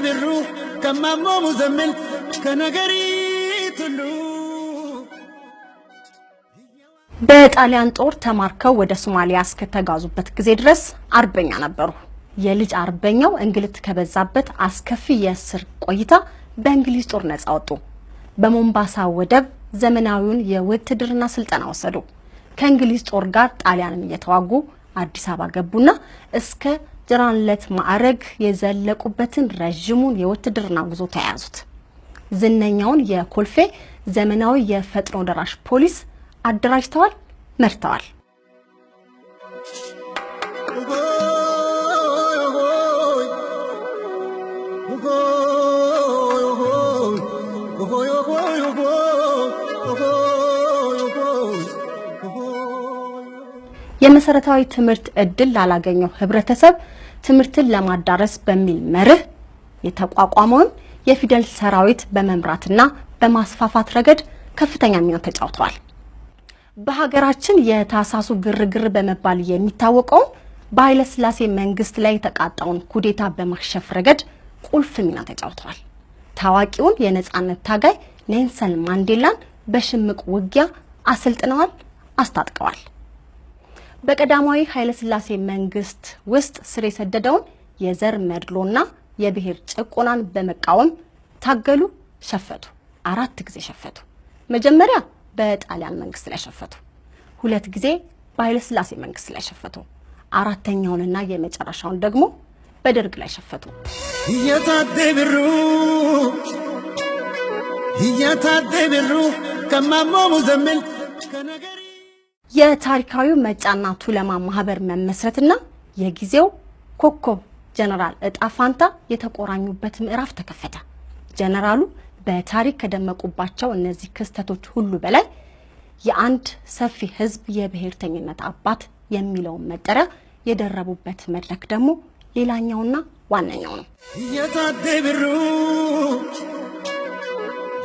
بالروح كما مو مزمل كنغريت له በጣሊያን ጦር ተማርከው ወደ ሶማሊያ እስከተጋዙበት ጊዜ ድረስ አርበኛ ነበሩ። የልጅ አርበኛው እንግልት ከበዛበት አስከፊ የእስር ቆይታ በእንግሊዝ ጦር ነፃ ወጡ። በሞምባሳ ወደብ ዘመናዊውን የውትድርና ስልጠና ወሰዱ። ከእንግሊዝ ጦር ጋር ጣሊያንን እየተዋጉ አዲስ አበባ ገቡና እስከ ጀነራልነት ማዕረግ የዘለቁበትን ረጅሙን የውትድርና ጉዞ ተያያዙት። ዝነኛውን የኮልፌ ዘመናዊ የፈጥኖ ደራሽ ፖሊስ አደራጅተዋል፣ መርተዋል። የመሰረታዊ ትምህርት እድል ላላገኘው ህብረተሰብ ትምህርትን ለማዳረስ በሚል መርህ የተቋቋመውን የፊደል ሰራዊት በመምራትና በማስፋፋት ረገድ ከፍተኛ ሚና ተጫውተዋል። በሀገራችን የታሳሱ ግርግር በመባል የሚታወቀው በኃይለ ሥላሴ መንግስት ላይ የተቃጣውን ኩዴታ በማክሸፍ ረገድ ቁልፍ ሚና ተጫውተዋል። ታዋቂውን የነጻነት ታጋይ ኔልሰን ማንዴላን በሽምቅ ውጊያ አሰልጥነዋል፣ አስታጥቀዋል። በቀዳማዊ ኃይለ ሥላሴ መንግስት ውስጥ ስር የሰደደውን የዘር መድሎና የብሔር ጭቆናን በመቃወም ታገሉ፣ ሸፈቱ። 4 ጊዜ ሸፈቱ። መጀመሪያ በጣሊያን መንግስት ላይ ሸፈቱ፣ 2 ጊዜ በኃይለ ሥላሴ መንግስት ላይ ሸፈቱ፣ 4ኛውንና የመጨረሻውን ደግሞ በደርግ ላይ ሸፈቱ። ይያታደብሩ ከማሞ ሙዘምል ከነገሪ የታሪካዊው መጫና ቱለማ ማህበር መመስረትና የጊዜው ኮከብ ጀነራል እጣፋንታ የተቆራኙበት ምዕራፍ ተከፈተ። ጀነራሉ በታሪክ ከደመቁባቸው እነዚህ ክስተቶች ሁሉ በላይ የአንድ ሰፊ ህዝብ የብሔርተኝነት አባት የሚለው መጠሪያ የደረቡበት መድረክ ደግሞ ሌላኛውና ዋነኛው ነው።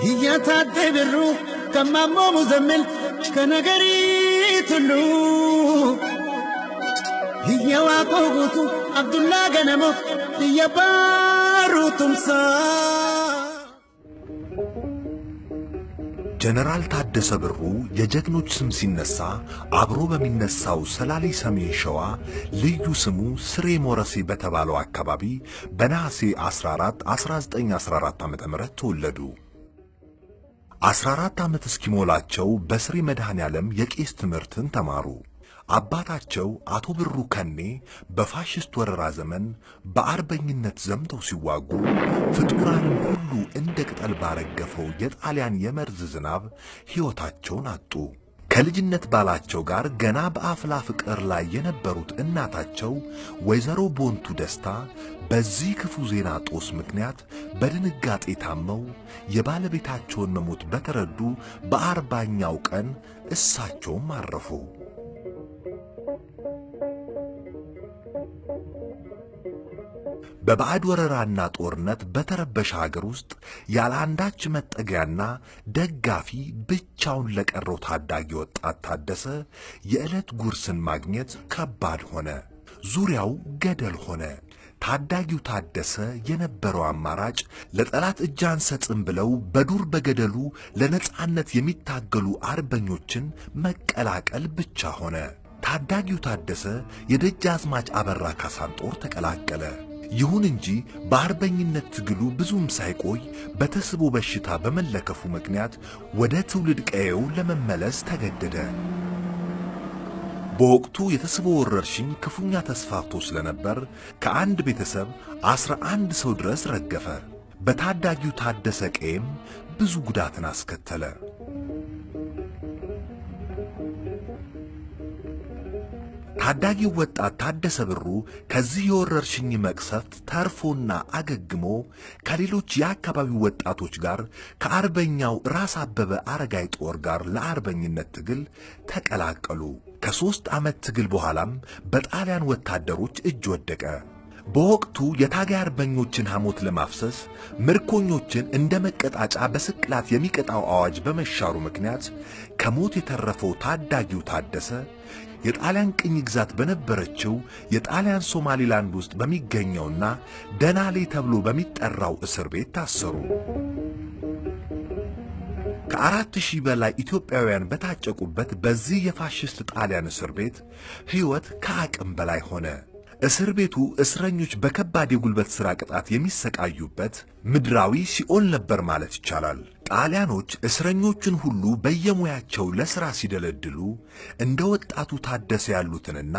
ይያታደብሩ ከማሞ ሙዘምል ከነገሪ ትሉ ይያዋቆጉቱ አብዱላ ገነሞ ይያባሩቱምሳ ጀነራል ታደሰ ብሩ የጀግኖች ስም ሲነሳ አብሮ በሚነሳው ሰላሌ ሰሜን ሸዋ ልዩ ስሙ ስሬ ሞረሴ በተባለው አካባቢ በነሐሴ 14 1914 ዓ.ም ተወለዱ። 14 ዓመት እስኪሞላቸው በስሬ መድኃኔዓለም የቄስ ትምህርትን ተማሩ። አባታቸው አቶ ብሩ ከኔ በፋሽስት ወረራ ዘመን በአርበኝነት ዘምተው ሲዋጉ ፍጡራንን ሁሉ እንደ ቅጠል ባረገፈው የጣሊያን የመርዝ ዝናብ ሕይወታቸውን አጡ። ከልጅነት ባላቸው ጋር ገና በአፍላ ፍቅር ላይ የነበሩት እናታቸው ወይዘሮ ቦንቱ ደስታ በዚህ ክፉ ዜና ጦስ ምክንያት በድንጋጤ ታመው የባለቤታቸውን መሞት በተረዱ በ40ኛው ቀን እሳቸውም አረፉ። በባዕድ ወረራና ጦርነት በተረበሸ ሀገር ውስጥ ያለ አንዳች መጠጊያና ደጋፊ ብቻውን ለቀረው ታዳጊ ወጣት ታደሰ የዕለት ጉርስን ማግኘት ከባድ ሆነ። ዙሪያው ገደል ሆነ። ታዳጊው ታደሰ የነበረው አማራጭ ለጠላት እጅ አንሰጥም ብለው በዱር በገደሉ ለነጻነት የሚታገሉ አርበኞችን መቀላቀል ብቻ ሆነ። ታዳጊው ታደሰ የደጃዝማች አበራ ካሳን ጦር ተቀላቀለ። ይሁን እንጂ በአርበኝነት ትግሉ ብዙም ሳይቆይ በተስቦ በሽታ በመለከፉ ምክንያት ወደ ትውልድ ቀየው ለመመለስ ተገደደ። በወቅቱ የተስቦ ወረርሽኝ ክፉኛ ተስፋፍቶ ስለነበር ከአንድ ቤተሰብ 11 ሰው ድረስ ረገፈ። በታዳጊው ታደሰ ቀየም ብዙ ጉዳትን አስከተለ። ታዳጊው ወጣት ታደሰ ብሩ ከዚህ የወረርሽኝ መቅሰፍት ተርፎና አገግሞ ከሌሎች የአካባቢው ወጣቶች ጋር ከአርበኛው ራስ አበበ አረጋይ ጦር ጋር ለአርበኝነት ትግል ተቀላቀሉ። ከ3 ዓመት ትግል በኋላም በጣሊያን ወታደሮች እጅ ወደቀ። በወቅቱ የታጋይ አርበኞችን ሐሞት ለማፍሰስ ምርኮኞችን እንደ መቀጣጫ በስቅላት የሚቀጣው አዋጅ በመሻሩ ምክንያት ከሞት የተረፈው ታዳጊው ታደሰ የጣሊያን ቅኝ ግዛት በነበረችው የጣሊያን ሶማሊላንድ ውስጥ በሚገኘውና ደናሌ ተብሎ በሚጠራው እስር ቤት ታሰሩ። ከ4000 በላይ ኢትዮጵያውያን በታጨቁበት በዚህ የፋሽስት ጣሊያን እስር ቤት ሕይወት ከአቅም በላይ ሆነ። እስር ቤቱ እስረኞች በከባድ የጉልበት ሥራ ቅጣት የሚሰቃዩበት ምድራዊ ሲኦል ነበር ማለት ይቻላል። ጣሊያኖች እስረኞችን ሁሉ በየሙያቸው ለሥራ ሲደለድሉ እንደ ወጣቱ ታደሰ ያሉትንና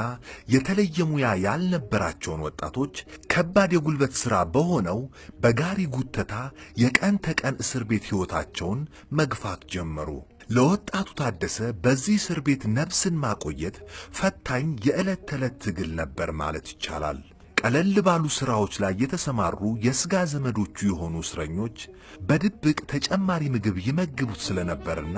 የተለየ ሙያ ያልነበራቸውን ወጣቶች ከባድ የጉልበት ሥራ በሆነው በጋሪ ጉተታ የቀን ተቀን እስር ቤት ሕይወታቸውን መግፋት ጀመሩ። ለወጣቱ ታደሰ በዚህ እስር ቤት ነፍስን ማቆየት ፈታኝ የዕለት ተዕለት ትግል ነበር ማለት ይቻላል። ቀለል ባሉ ሥራዎች ላይ የተሰማሩ የሥጋ ዘመዶቹ የሆኑ እስረኞች በድብቅ ተጨማሪ ምግብ ይመግቡት ስለነበርና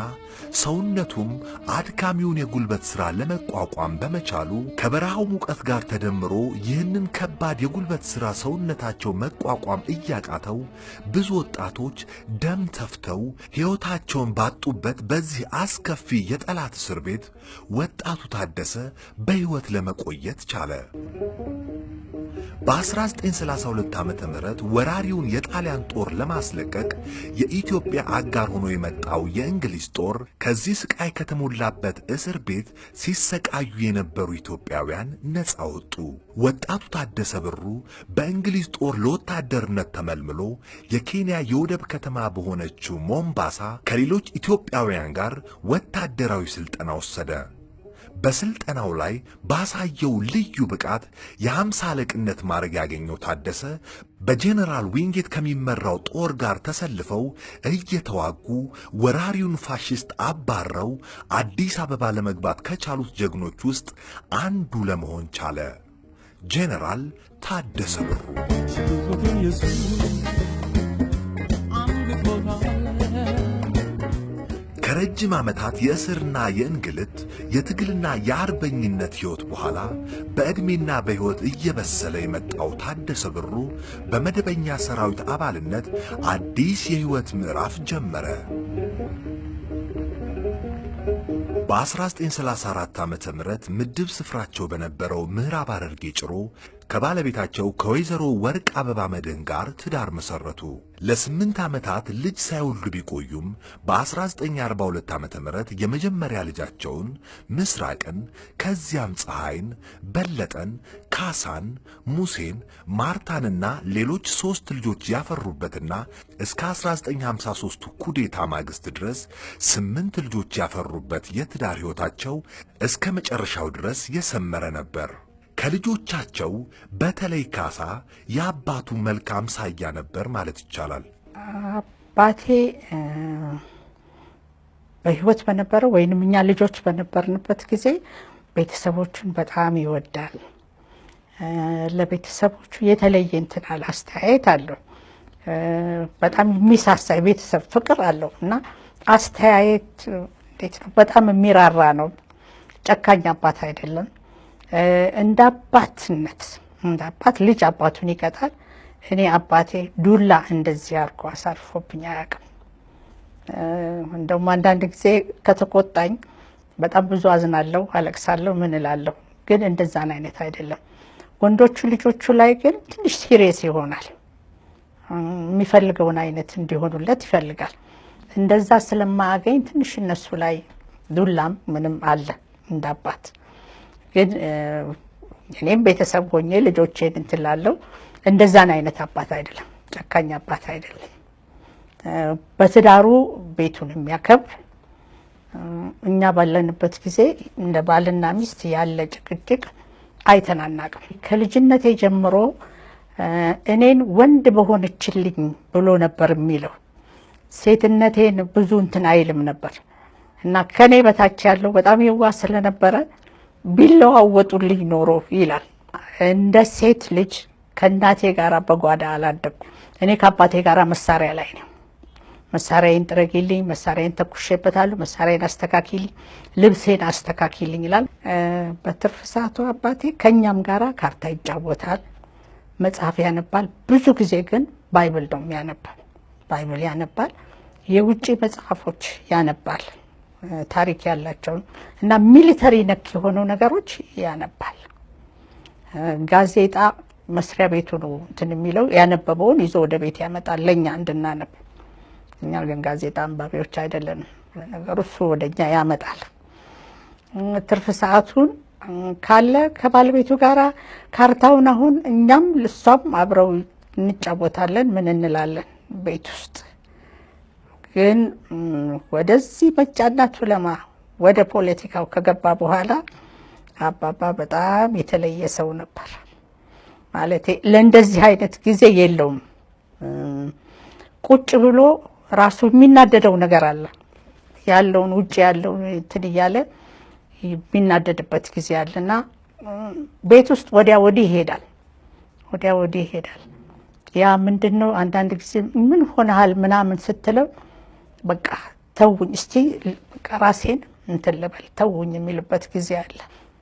ሰውነቱም አድካሚውን የጉልበት ሥራ ለመቋቋም በመቻሉ ከበረሃው ሙቀት ጋር ተደምሮ ይህንን ከባድ የጉልበት ሥራ ሰውነታቸው መቋቋም እያቃተው ብዙ ወጣቶች ደም ተፍተው ሕይወታቸውን ባጡበት በዚህ አስከፊ የጠላት እስር ቤት ወጣቱ ታደሰ በሕይወት ለመቆየት ቻለ። በ1932 ዓመተ ምህረት ወራሪውን የጣሊያን ጦር ለማስለቀቅ የኢትዮጵያ አጋር ሆኖ የመጣው የእንግሊዝ ጦር ከዚህ ስቃይ ከተሞላበት እስር ቤት ሲሰቃዩ የነበሩ ኢትዮጵያውያን ነፃ ወጡ። ወጣቱ ታደሰ ብሩ በእንግሊዝ ጦር ለወታደርነት ተመልምሎ የኬንያ የወደብ ከተማ በሆነችው ሞምባሳ ከሌሎች ኢትዮጵያውያን ጋር ወታደራዊ ስልጠና ወሰደ። በስልጠናው ላይ ባሳየው ልዩ ብቃት የ50 አለቅነት ማዕረግ ያገኘው ታደሰ በጄኔራል ዊንጌት ከሚመራው ጦር ጋር ተሰልፈው እየተዋጉ ወራሪውን ፋሽስት አባረው አዲስ አበባ ለመግባት ከቻሉት ጀግኖች ውስጥ አንዱ ለመሆን ቻለ። ጄኔራል ታደሰ ብሩ ከረጅም ዓመታት የእስርና የእንግልት የትግልና የአርበኝነት ሕይወት በኋላ በዕድሜና በሕይወት እየበሰለ የመጣው ታደሰ ብሩ በመደበኛ ሰራዊት አባልነት አዲስ የሕይወት ምዕራፍ ጀመረ። በ1934 ዓመተ ምህረት ምድብ ስፍራቸው በነበረው ምዕራብ ሐረርጌ ጭሮ ከባለቤታቸው ከወይዘሮ ወርቅ አበባ መድህን ጋር ትዳር መሰረቱ። ለ8 ዓመታት ልጅ ሳይወልዱ ቢቆዩም በ1942 ዓመተ ምህረት የመጀመሪያ ልጃቸውን ምስራቅን፣ ከዚያም ፀሐይን፣ በለጠን፣ ካሳን፣ ሙሴን፣ ማርታንና ሌሎች 3 ልጆች ያፈሩበትና እስከ 1953 ኩዴታ ማግስት ድረስ 8 ልጆች ያፈሩበት የትዳር ሕይወታቸው እስከ መጨረሻው ድረስ የሰመረ ነበር። ከልጆቻቸው በተለይ ካሳ የአባቱ መልካም ሳያ ነበር ማለት ይቻላል። አባቴ በሕይወት በነበረው ወይንም እኛ ልጆች በነበርንበት ጊዜ ቤተሰቦቹን በጣም ይወዳል። ለቤተሰቦቹ የተለየ እንትን አለ፣ አስተያየት አለው። በጣም የሚሳሳ የቤተሰብ ፍቅር አለው እና አስተያየት እንዴት ነው፣ በጣም የሚራራ ነው። ጨካኝ አባት አይደለም። እንደ አባትነት እንደ አባት ልጅ አባቱን ይቀጣል። እኔ አባቴ ዱላ እንደዚህ አድርጎ አሳርፎብኝ አያውቅም። እንደውም አንዳንድ ጊዜ ከተቆጣኝ በጣም ብዙ አዝናለሁ፣ አለቅሳለሁ፣ ምን እላለሁ። ግን እንደዛን አይነት አይደለም። ወንዶቹ ልጆቹ ላይ ግን ትንሽ ሲሪየስ ይሆናል። የሚፈልገውን አይነት እንዲሆኑለት ይፈልጋል። እንደዛ ስለማያገኝ ትንሽ እነሱ ላይ ዱላም ምንም አለ እንደ አባት። ግን እኔም ቤተሰብ ሆኜ ልጆቼን እንትላለሁ። እንደዛን አይነት አባት አይደለም፣ ጨካኝ አባት አይደለም። በትዳሩ ቤቱን የሚያከብር እኛ ባለንበት ጊዜ እንደ ባልና ሚስት ያለ ጭቅጭቅ አይተናናቅም። ከልጅነቴ ጀምሮ እኔን ወንድ በሆነችልኝ ብሎ ነበር የሚለው። ሴትነቴን ብዙ እንትን አይልም ነበር እና ከኔ በታች ያለው በጣም የዋህ ስለነበረ ቢለዋወጡልኝ ኖሮ ይላል። እንደ ሴት ልጅ ከእናቴ ጋር በጓዳ አላደኩም። እኔ ከአባቴ ጋር መሳሪያ ላይ ነው። መሳሪያዬን ጥረጊልኝ፣ መሳሪያዬን ተኩሼበታለሁ፣ መሳሪያዬን አስተካኪልኝ፣ ልብሴን አስተካኪልኝ ይላል። በትርፍ ሰዓቱ አባቴ ከኛም ጋራ ካርታ ይጫወታል፣ መጽሐፍ ያነባል። ብዙ ጊዜ ግን ባይብል ነው የሚያነባል። ባይብል ያነባል፣ የውጭ መጽሐፎች ያነባል፣ ታሪክ ያላቸውን እና ሚሊተሪ ነክ የሆኑ ነገሮች ያነባል። ጋዜጣ መስሪያ ቤቱ ነው እንትን የሚለው፣ ያነበበውን ይዞ ወደ ቤት ያመጣል ለኛ እንድናነብ። እኛ ግን ጋዜጣ አንባቢዎች አይደለንም። ነገሩ እሱ ወደኛ ያመጣል። ትርፍ ሰዓቱን ካለ ከባለቤቱ ጋራ ካርታውን አሁን እኛም ልሷም አብረው እንጫወታለን። ምን እንላለን ቤት ውስጥ። ግን ወደዚህ በጫና ቱለማ ወደ ፖለቲካው ከገባ በኋላ አባባ በጣም የተለየ ሰው ነበር። ማለቴ ለእንደዚህ አይነት ጊዜ የለውም። ቁጭ ብሎ ራሱ የሚናደደው ነገር አለ። ያለውን ውጭ ያለውን እንትን እያለ የሚናደድበት ጊዜ አለና ቤት ውስጥ ወዲያ ወዲህ ይሄዳል፣ ወዲያ ወዲህ ይሄዳል። ያ ምንድነው አንዳንድ ጊዜ ምን ሆነሃል ምናምን ስትለው በቃ ተውኝ እስቲ ራሴን እንትን ልበል ተውኝ የሚልበት ጊዜ አለ።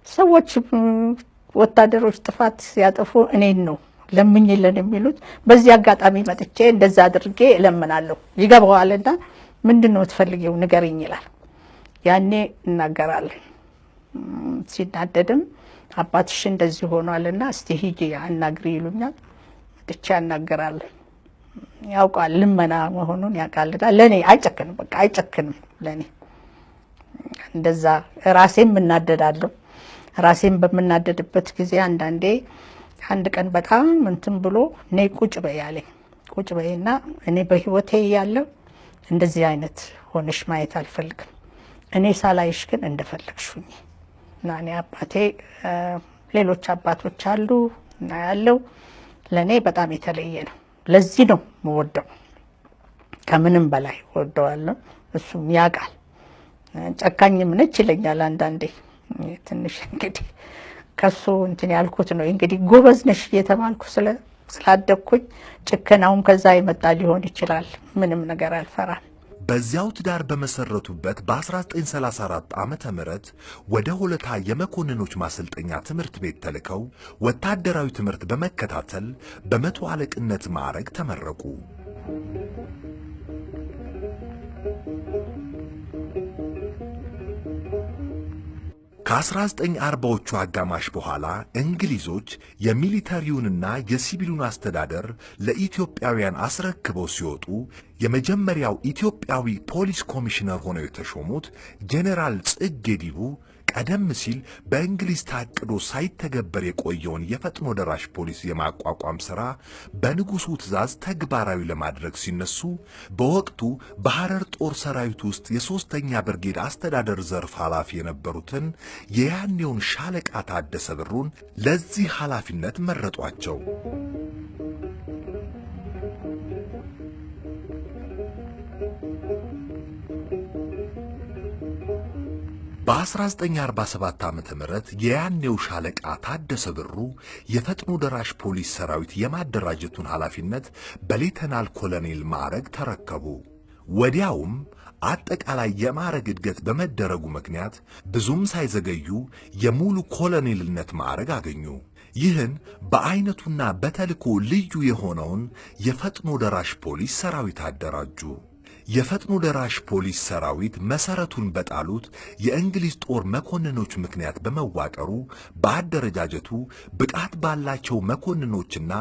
ሰዎች ወታደሮች ጥፋት ሲያጠፉ እኔን ነው ለምኝልን የሚሉት። በዚህ አጋጣሚ መጥቼ እንደዛ አድርጌ እለምናለሁ። ይገባዋልና ምንድነው ትፈልጊው ንገሪኝ ይላል። ያኔ እናገራለን። ሲናደድም አባትሽ እንደዚህ ሆኗልና እስቲ ሂጂ አናግሪ ይሉኛል። መጥቼ አናገራለሁ። ያውቃል ልመና መሆኑን ያውቃልና ለኔ አይጨክንም፣ በቃ አይጨክንም ለኔ። እንደዛ ራሴም እናደዳለሁ። ራሴን በምናደድበት ጊዜ አንዳንዴ አንድ ቀን በጣም እንትን ብሎ ነይ ቁጭ በይ አለኝ። ቁጭ በይና እኔ በህይወቴ ያለው እንደዚህ አይነት ሆነሽ ማየት አልፈልግም። እኔ ሳላይሽ ግን እንደፈለግሽ ሁኚ እና እኔ አባቴ ሌሎች አባቶች አሉ እና ያለው ለኔ በጣም የተለየ ነው። ለዚህ ነው የምወደው፣ ከምንም በላይ ወደዋለሁ። እሱም ያውቃል። ጨካኝም ነች ይለኛል አንዳንዴ። ትንሽ እንግዲህ ከሱ እንትን ያልኩት ነው እንግዲህ ጎበዝ ነሽ እየተባልኩ ስላደኩኝ ጭከናውም ከዛ ይመጣ ሊሆን ይችላል። ምንም ነገር አልፈራም። በዚያው ትዳር በመሰረቱበት በ1934 ዓመተ ምህረት ወደ ሆለታ የመኮንኖች ማሰልጠኛ ትምህርት ቤት ተልከው ወታደራዊ ትምህርት በመከታተል በመቶ አለቅነት ማዕረግ ተመረቁ። ከ1940ዎቹ አጋማሽ በኋላ እንግሊዞች የሚሊተሪውንና የሲቪሉን አስተዳደር ለኢትዮጵያውያን አስረክበው ሲወጡ የመጀመሪያው ኢትዮጵያዊ ፖሊስ ኮሚሽነር ሆነው የተሾሙት ጄኔራል ጽጌ ዲቡ ቀደም ሲል በእንግሊዝ ታቅዶ ሳይተገበር የቆየውን የፈጥኖ ደራሽ ፖሊስ የማቋቋም ሥራ በንጉሡ ትእዛዝ ተግባራዊ ለማድረግ ሲነሱ በወቅቱ በሐረር ጦር ሰራዊት ውስጥ የሶስተኛ ብርጌድ አስተዳደር ዘርፍ ኃላፊ የነበሩትን የያኔውን ሻለቃ ታደሰ ብሩን ለዚህ ኃላፊነት መረጧቸው። በ1947 ዓመተ ምህረት የያኔው ሻለቃ ታደሰ ብሩ የፈጥኖ ደራሽ ፖሊስ ሰራዊት የማደራጀቱን ኃላፊነት በሌተናል ኮሎኔል ማዕረግ ተረከቡ። ወዲያውም አጠቃላይ የማዕረግ እድገት በመደረጉ ምክንያት ብዙም ሳይዘገዩ የሙሉ ኮሎኔልነት ማዕረግ አገኙ። ይህን በአይነቱና በተልኮ ልዩ የሆነውን የፈጥኖ ደራሽ ፖሊስ ሰራዊት አደራጁ። የፈጥኖ ደራሽ ፖሊስ ሰራዊት መሰረቱን በጣሉት የእንግሊዝ ጦር መኮንኖች ምክንያት በመዋቀሩ በአደረጃጀቱ ብቃት ባላቸው መኮንኖችና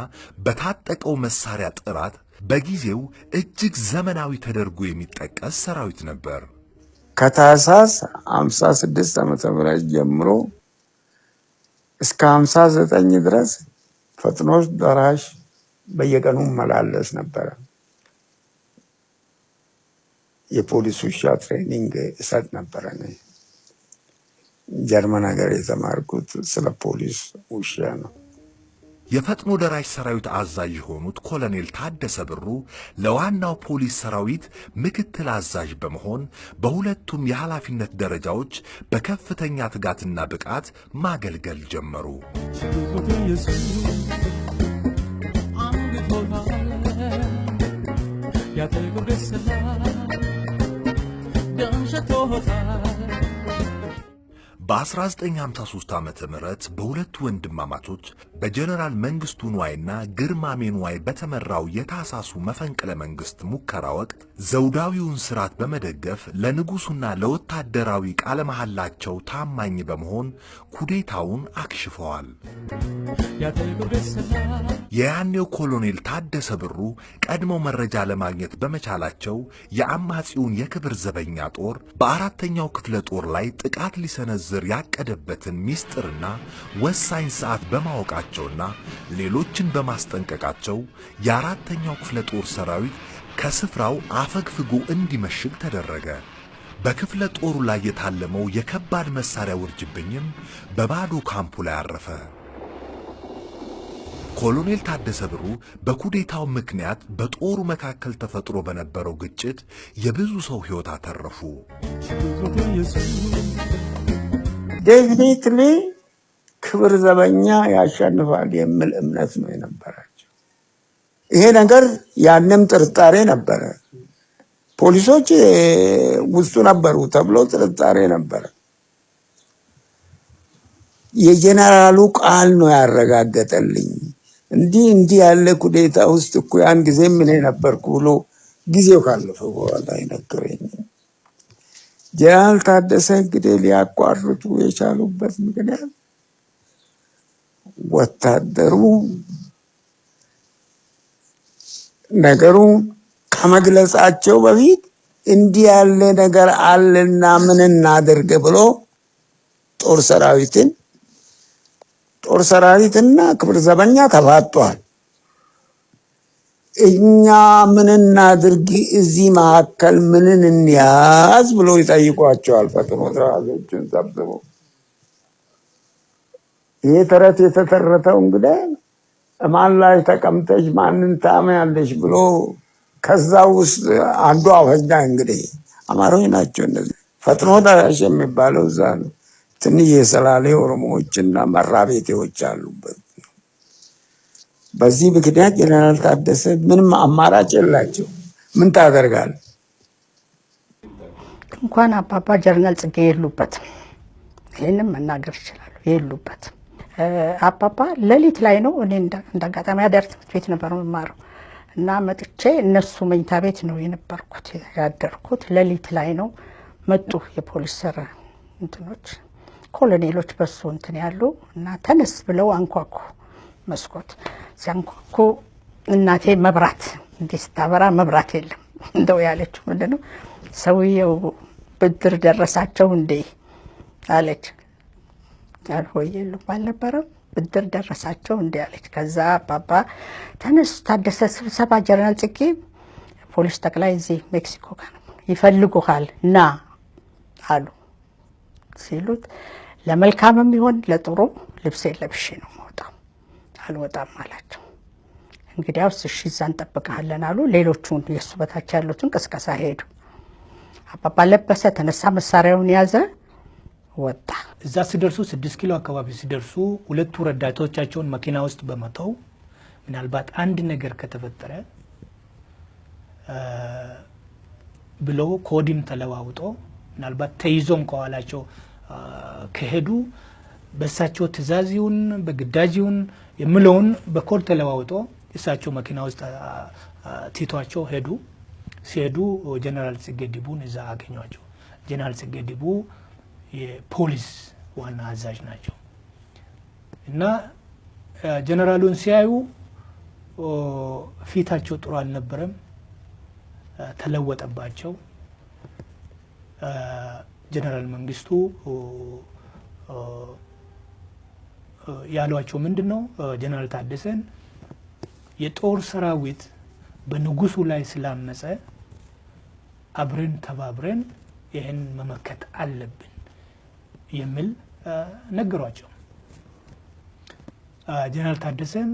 በታጠቀው መሳሪያ ጥራት በጊዜው እጅግ ዘመናዊ ተደርጎ የሚጠቀስ ሰራዊት ነበር። ከታህሳስ 56 ዓመተ ምህረት ጀምሮ እስከ 59 ድረስ ፈጥኖ ደራሽ በየቀኑ መላለስ ነበር የፖሊስ ውሻ ትሬኒንግ እሰጥ ነበር እኔ ጀርመን ሀገር የተማርኩት ስለ ፖሊስ ውሻ ነው የፈጥኖ ደራሽ ሰራዊት አዛዥ የሆኑት ኮሎኔል ታደሰ ብሩ ለዋናው ፖሊስ ሰራዊት ምክትል አዛዥ በመሆን በሁለቱም የኃላፊነት ደረጃዎች በከፍተኛ ትጋትና ብቃት ማገልገል ጀመሩ። በ1953 ዓመተ ምህረት በሁለቱ ወንድማማቾች በጀነራል መንግስቱ ንዋይና ግርማሜ ንዋይ በተመራው የታሳሱ መፈንቅለ መንግስት ሙከራ ወቅት ዘውዳዊውን ስርዓት በመደገፍ ለንጉሱና ለወታደራዊ ቃለ መሐላቸው ታማኝ በመሆን ኩዴታውን አክሽፈዋል። የያኔው ኮሎኔል ታደሰ ብሩ ቀድሞ መረጃ ለማግኘት በመቻላቸው የአማጺውን የክብር ዘበኛ ጦር በአራተኛው ክፍለ ጦር ላይ ጥቃት ሊሰነዝር ያቀደበትን ሚስጥርና ወሳኝ ሰዓት በማወቃቸውና ሌሎችን በማስጠንቀቃቸው የአራተኛው ክፍለ ጦር ሰራዊት ከስፍራው አፈግፍጎ እንዲመሽግ ተደረገ። በክፍለ ጦሩ ላይ የታለመው የከባድ መሳሪያ ውርጅብኝም በባዶ ካምፑ ላይ አረፈ። ኮሎኔል ታደሰ ብሩ በኩዴታው ምክንያት በጦሩ መካከል ተፈጥሮ በነበረው ግጭት የብዙ ሰው ሕይወት አተረፉ። ዴፊኒትሊ ክብር ዘበኛ ያሸንፋል የሚል እምነት ነው የነበራቸው። ይሄ ነገር ያንም ጥርጣሬ ነበረ። ፖሊሶች ውስጡ ነበሩ ተብሎ ጥርጣሬ ነበረ። የጀነራሉ ቃል ነው ያረጋገጠልኝ። እንዲህ ያለ ኩዴታ ውስጥ እኮ ያን ጊዜ ምን ነበርኩ ብሎ ጊዜው ካለፈ በኋላ ይነገረኝ። ጀነራል ታደሰ እንግዲህ ሊያቋርጡ የቻሉበት ምክንያት ወታደሩ ነገሩ ከመግለጻቸው በፊት እንዲህ ያለ ነገር አለና ምን እናድርግ ብሎ ጦር ሰራዊትና ክብር ዘበኛ ተፋጧል። እኛ ምን እናድርግ እዚህ መካከል ምንን እንያዝ ብሎ ይጠይቋቸዋል። ፈጥኖ ደራሾችን ሰብስቦ ይሄ ተረት የተተረተው እንግዲህ ማን ላይ ተቀምጠሽ ማንን ታመያለሽ ብሎ ከዛ ውስጥ አንዱ አፈኛ እንግዲህ አማሮች ናቸው እነዚህ። ፈጥኖ ደራሽ የሚባለው እዛ ነው። ትንሽ የሰላሌ ኦሮሞዎችና መራቤቴዎች አሉበት። በዚህ ምክንያት ጀነራል ታደሰ ምንም አማራጭ የላቸው። ምን ታደርጋል? እንኳን አባባ ጀነራል ጽጌ የሉበትም። ይሄንን መናገር ይችላሉ። የሉበትም። አባባ ሌሊት ላይ ነው። እኔ እንዳጋጣሚ አዳር ትምህርት ቤት ነበር የምማረው እና መጥቼ እነሱ መኝታ ቤት ነው የነበርኩት ያደርኩት። ሌሊት ላይ ነው መጡ የፖሊስ ሰራ እንትኖች ኮሎኔሎች በሱ እንትን ያሉ እና ተነስ ብለው አንኳኩ። መስኮት ሲያንኳኩ እናቴ መብራት እንዲህ ስታበራ መብራት የለም እንደው ያለችው ምንድነው ሰውየው ብድር ደረሳቸው እንዴ አለች። ያልሆይ የሉም አልነበረም ብድር ደረሳቸው እንዴ አለች። ከዛ አባባ ተነስ ታደሰ ስብሰባ ጀነራል ጽጌ ፖሊስ ጠቅላይ እዚህ ሜክሲኮ ጋር ይፈልጉሃል ና አሉ። ሲሉት ለመልካምም ይሆን ለጥሩ ልብስ ለብሼ ነው የምወጣው አልወጣም አላቸው። እንግዲያውስ እሺ እዛ እንጠብቅሃለን አሉ። ሌሎቹን የሱ በታች ያሉትን ቅስቀሳ ሄዱ። አባባ ለበሰ፣ ተነሳ፣ መሳሪያውን ያዘ፣ ወጣ። እዛ ሲደርሱ 6 ኪሎ አካባቢ ሲደርሱ ሁለቱ ረዳቶቻቸውን መኪና ውስጥ በመተው ምናልባት አንድ ነገር ከተፈጠረ ብለው ኮዲም ተለዋውጦ ምናልባት ተይዞም ከኋላቸው ከሄዱ በእሳቸው ትእዛዚውን በግዳጂውን የምለውን በኮድ ተለዋውጦ እሳቸው መኪና ውስጥ ቲቷቸው ሄዱ። ሲሄዱ ጀነራል ጽጌ ዲቡን እዛ አገኟቸው። ጀነራል ጽጌ ዲቡ የፖሊስ ዋና አዛዥ ናቸው እና ጀነራሉን ሲያዩ ፊታቸው ጥሩ አልነበረም፣ ተለወጠባቸው። ጀነራል መንግስቱ ያሏቸው ምንድነው ጀነራል ታደሰን የጦር ሰራዊት በንጉሱ ላይ ስላመፀ አብረን ተባብረን ይህን መመከት አለብን የሚል ነገሯቸው። ጀነራል ታደሰም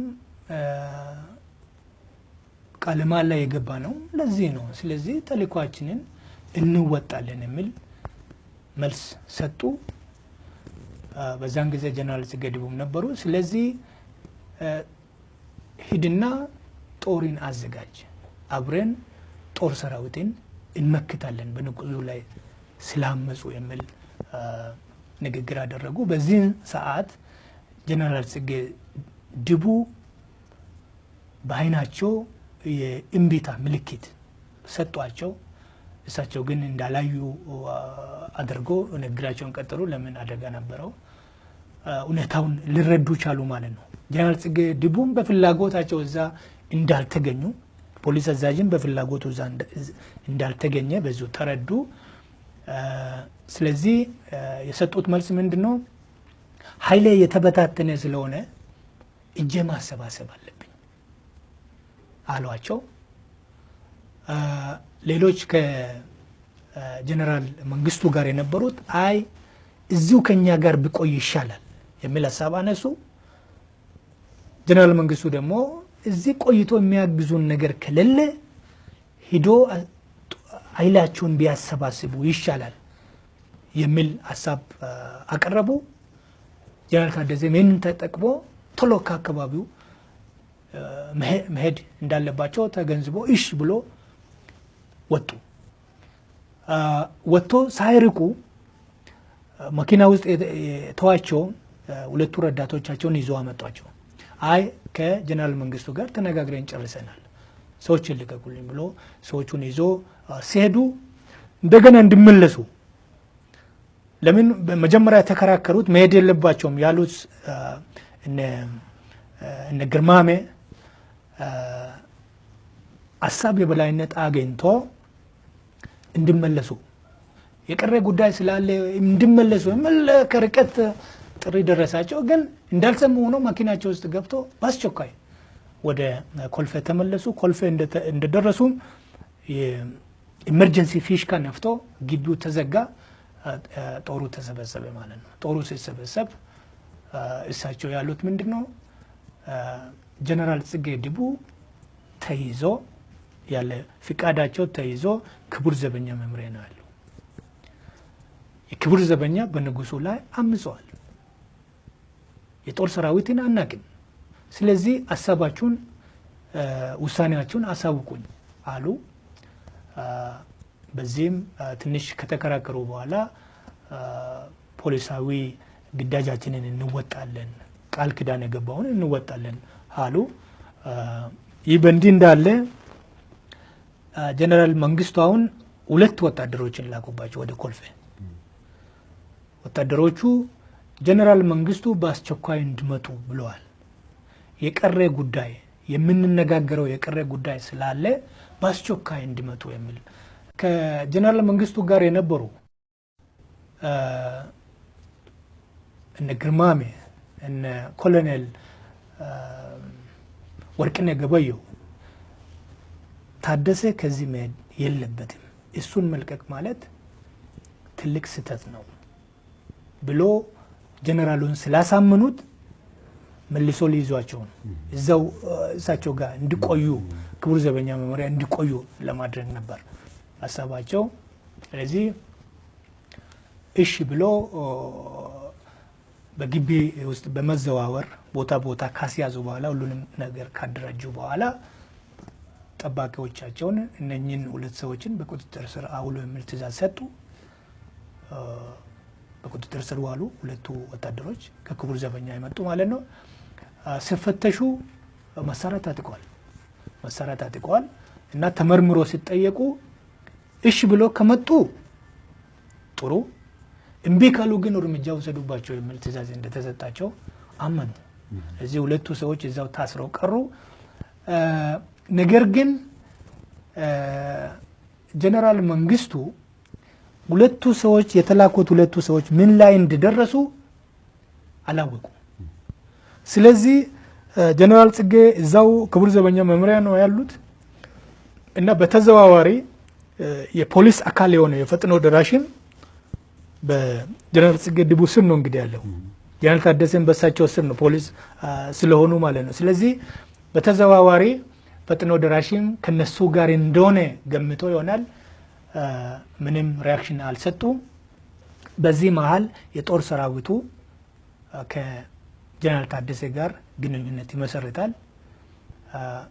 ቃለ መሃላ የገባ ነው ለዚህ ነው፣ ስለዚህ ተልዕኳችንን እንወጣለን የሚል መልስ ሰጡ። በዛን ጊዜ ጀነራል ጽጌ ድቡም ነበሩ። ስለዚህ ሂድና ጦርን አዘጋጅ፣ አብረን ጦር ሰራዊትን እንመክታለን በንጉሱ ላይ ስላመፁ የሚል ንግግር አደረጉ። በዚህ ሰዓት ጀነራል ጽጌ ድቡ በአይናቸው የእምቢታ ምልክት ሰጧቸው። እሳቸው ግን እንዳላዩ አድርጎ ንግግራቸውን ቀጠሉ። ለምን አደጋ ነበረው፣ እውነታውን ሊረዱ ቻሉ ማለት ነው። ጀነራል ጽጌ ድቡም በፍላጎታቸው እዛ እንዳልተገኙ፣ ፖሊስ አዛዥም በፍላጎቱ እዛ እንዳልተገኘ በዙ ተረዱ። ስለዚህ የሰጡት መልስ ምንድነው? ኃይሌ የተበታተነ ስለሆነ እጄ ማሰባሰብ አለብኝ አሏቸው። ሌሎች ከጀነራል መንግስቱ ጋር የነበሩት አይ እዚሁ ከኛ ጋር ቢቆይ ይሻላል የሚል ሀሳብ አነሱ። ጀነራል መንግስቱ ደግሞ እዚህ ቆይቶ የሚያግዙን ነገር ከሌለ ሂዶ ኃይላቸውን ቢያሰባስቡ ይሻላል የሚል ሀሳብ አቀረቡ። ጀነራል ታደሰ ይህንን ተጠቅሞ ቶሎ ከአካባቢው መሄድ እንዳለባቸው ተገንዝቦ እሺ ብሎ ወጡ። ወጥቶ ሳይርቁ መኪና ውስጥ የተዋቸው ሁለቱ ረዳቶቻቸውን ይዘው አመጧቸው። አይ ከጀነራል መንግስቱ ጋር ተነጋግረን ጨርሰናል፣ ሰዎችን ልቀቁልኝ ብሎ ሰዎቹን ይዞ ሲሄዱ እንደገና እንዲመለሱ ለምን በመጀመሪያ ተከራከሩት። መሄድ የለባቸውም ያሉት እነ ግርማሜ ሀሳብ የበላይነት አገኝቶ እንዲመለሱ የቀረ ጉዳይ ስላለ እንዲመለሱ ከርቀት ጥሪ ደረሳቸው። ግን እንዳልሰሙ ሆኖ መኪናቸው ውስጥ ገብቶ በአስቸኳይ ወደ ኮልፌ ተመለሱ። ኮልፌ እንደደረሱ ኢመርጀንሲ ፊሽካ ነፍቶ ግቢው ተዘጋ። ጦሩ ተሰበሰበ ማለት ነው። ጦሩ ሲሰበሰብ እሳቸው ያሉት ምንድነው? ጀነራል ጽጌ ድቡ ተይዞ ያለ ፍቃዳቸው ተይዞ ክቡር ዘበኛ መምሪያ ነው ያለው። የክቡር ዘበኛ በንጉሱ ላይ አምፀዋል። የጦር ሰራዊትን አናቅም፣ ስለዚህ ሀሳባችሁን ውሳኔያችሁን አሳውቁኝ አሉ። በዚህም ትንሽ ከተከራከሩ በኋላ ፖሊሳዊ ግዳጃችንን እንወጣለን፣ ቃል ኪዳን የገባውን እንወጣለን አሉ። ይህ በእንዲህ እንዳለ ጀነራል መንግስቱ አሁን ሁለት ወታደሮችን ላኩባቸው ወደ ኮልፌ። ወታደሮቹ ጀነራል መንግስቱ በአስቸኳይ እንዲመጡ ብለዋል። የቀረ ጉዳይ የምንነጋገረው የቀረ ጉዳይ ስላለ በአስቸኳይ እንዲመጡ የሚል ከጀነራል መንግስቱ ጋር የነበሩ እነ ግርማሜ እነ ኮሎኔል ወርቅነህ ገበየሁ ታደሰ ከዚህ መሄድ የለበትም፣ እሱን መልቀቅ ማለት ትልቅ ስህተት ነው ብሎ ጀነራሉን ስላሳመኑት መልሶ ሊይዟቸው ነው። እዛው እሳቸው ጋር እንዲቆዩ ክቡር ዘበኛ መምሪያ እንዲቆዩ ለማድረግ ነበር ሀሳባቸው። ስለዚህ እሺ ብሎ በግቢ ውስጥ በመዘዋወር ቦታ ካስያዙ በኋላ ሁሉንም ነገር ካደራጁ በኋላ ጠባቂዎቻቸውን እነኚህን ሁለት ሰዎችን በቁጥጥር ስር አውሎ የሚል ትእዛዝ ሰጡ። በቁጥጥር ስር ዋሉ። ሁለቱ ወታደሮች ከክቡር ዘበኛ የመጡ ማለት ነው። ሲፈተሹ መሳሪያ ታጥቀዋል እና ተመርምሮ ሲጠየቁ እሺ ብሎ ከመጡ ጥሩ፣ እምቢ ካሉ ግን እርምጃ ወሰዱባቸው የሚል ትእዛዝ እንደተሰጣቸው አመኑ። እዚህ ሁለቱ ሰዎች እዛው ታስረው ቀሩ። ነገር ግን ጀነራል መንግስቱ ሁለቱ ሰዎች የተላኩት ሁለቱ ሰዎች ምን ላይ እንደደረሱ አላወቁ። ስለዚህ ጀነራል ጽጌ እዛው ክቡር ዘበኛ መምሪያ ነው ያሉት እና በተዘዋዋሪ የፖሊስ አካል የሆነ የፈጥኖ ደራሽን በጀነራል ጽጌ ድቡ ስር ነው እንግዲህ ያለው ጀነራል ታደሰን በሳቸው ስር ነው ፖሊስ ስለሆኑ ማለት ነው። ስለዚህ በተዘዋዋሪ ፈጥኖ ደራሽን ከነሱ ጋር እንደሆነ ገምቶ ይሆናል ምንም ሪአክሽን አልሰጡም። በዚህ መሃል የጦር ሰራዊቱ ከጀነራል ታደሰ ጋር ግንኙነት ይመሰርታል።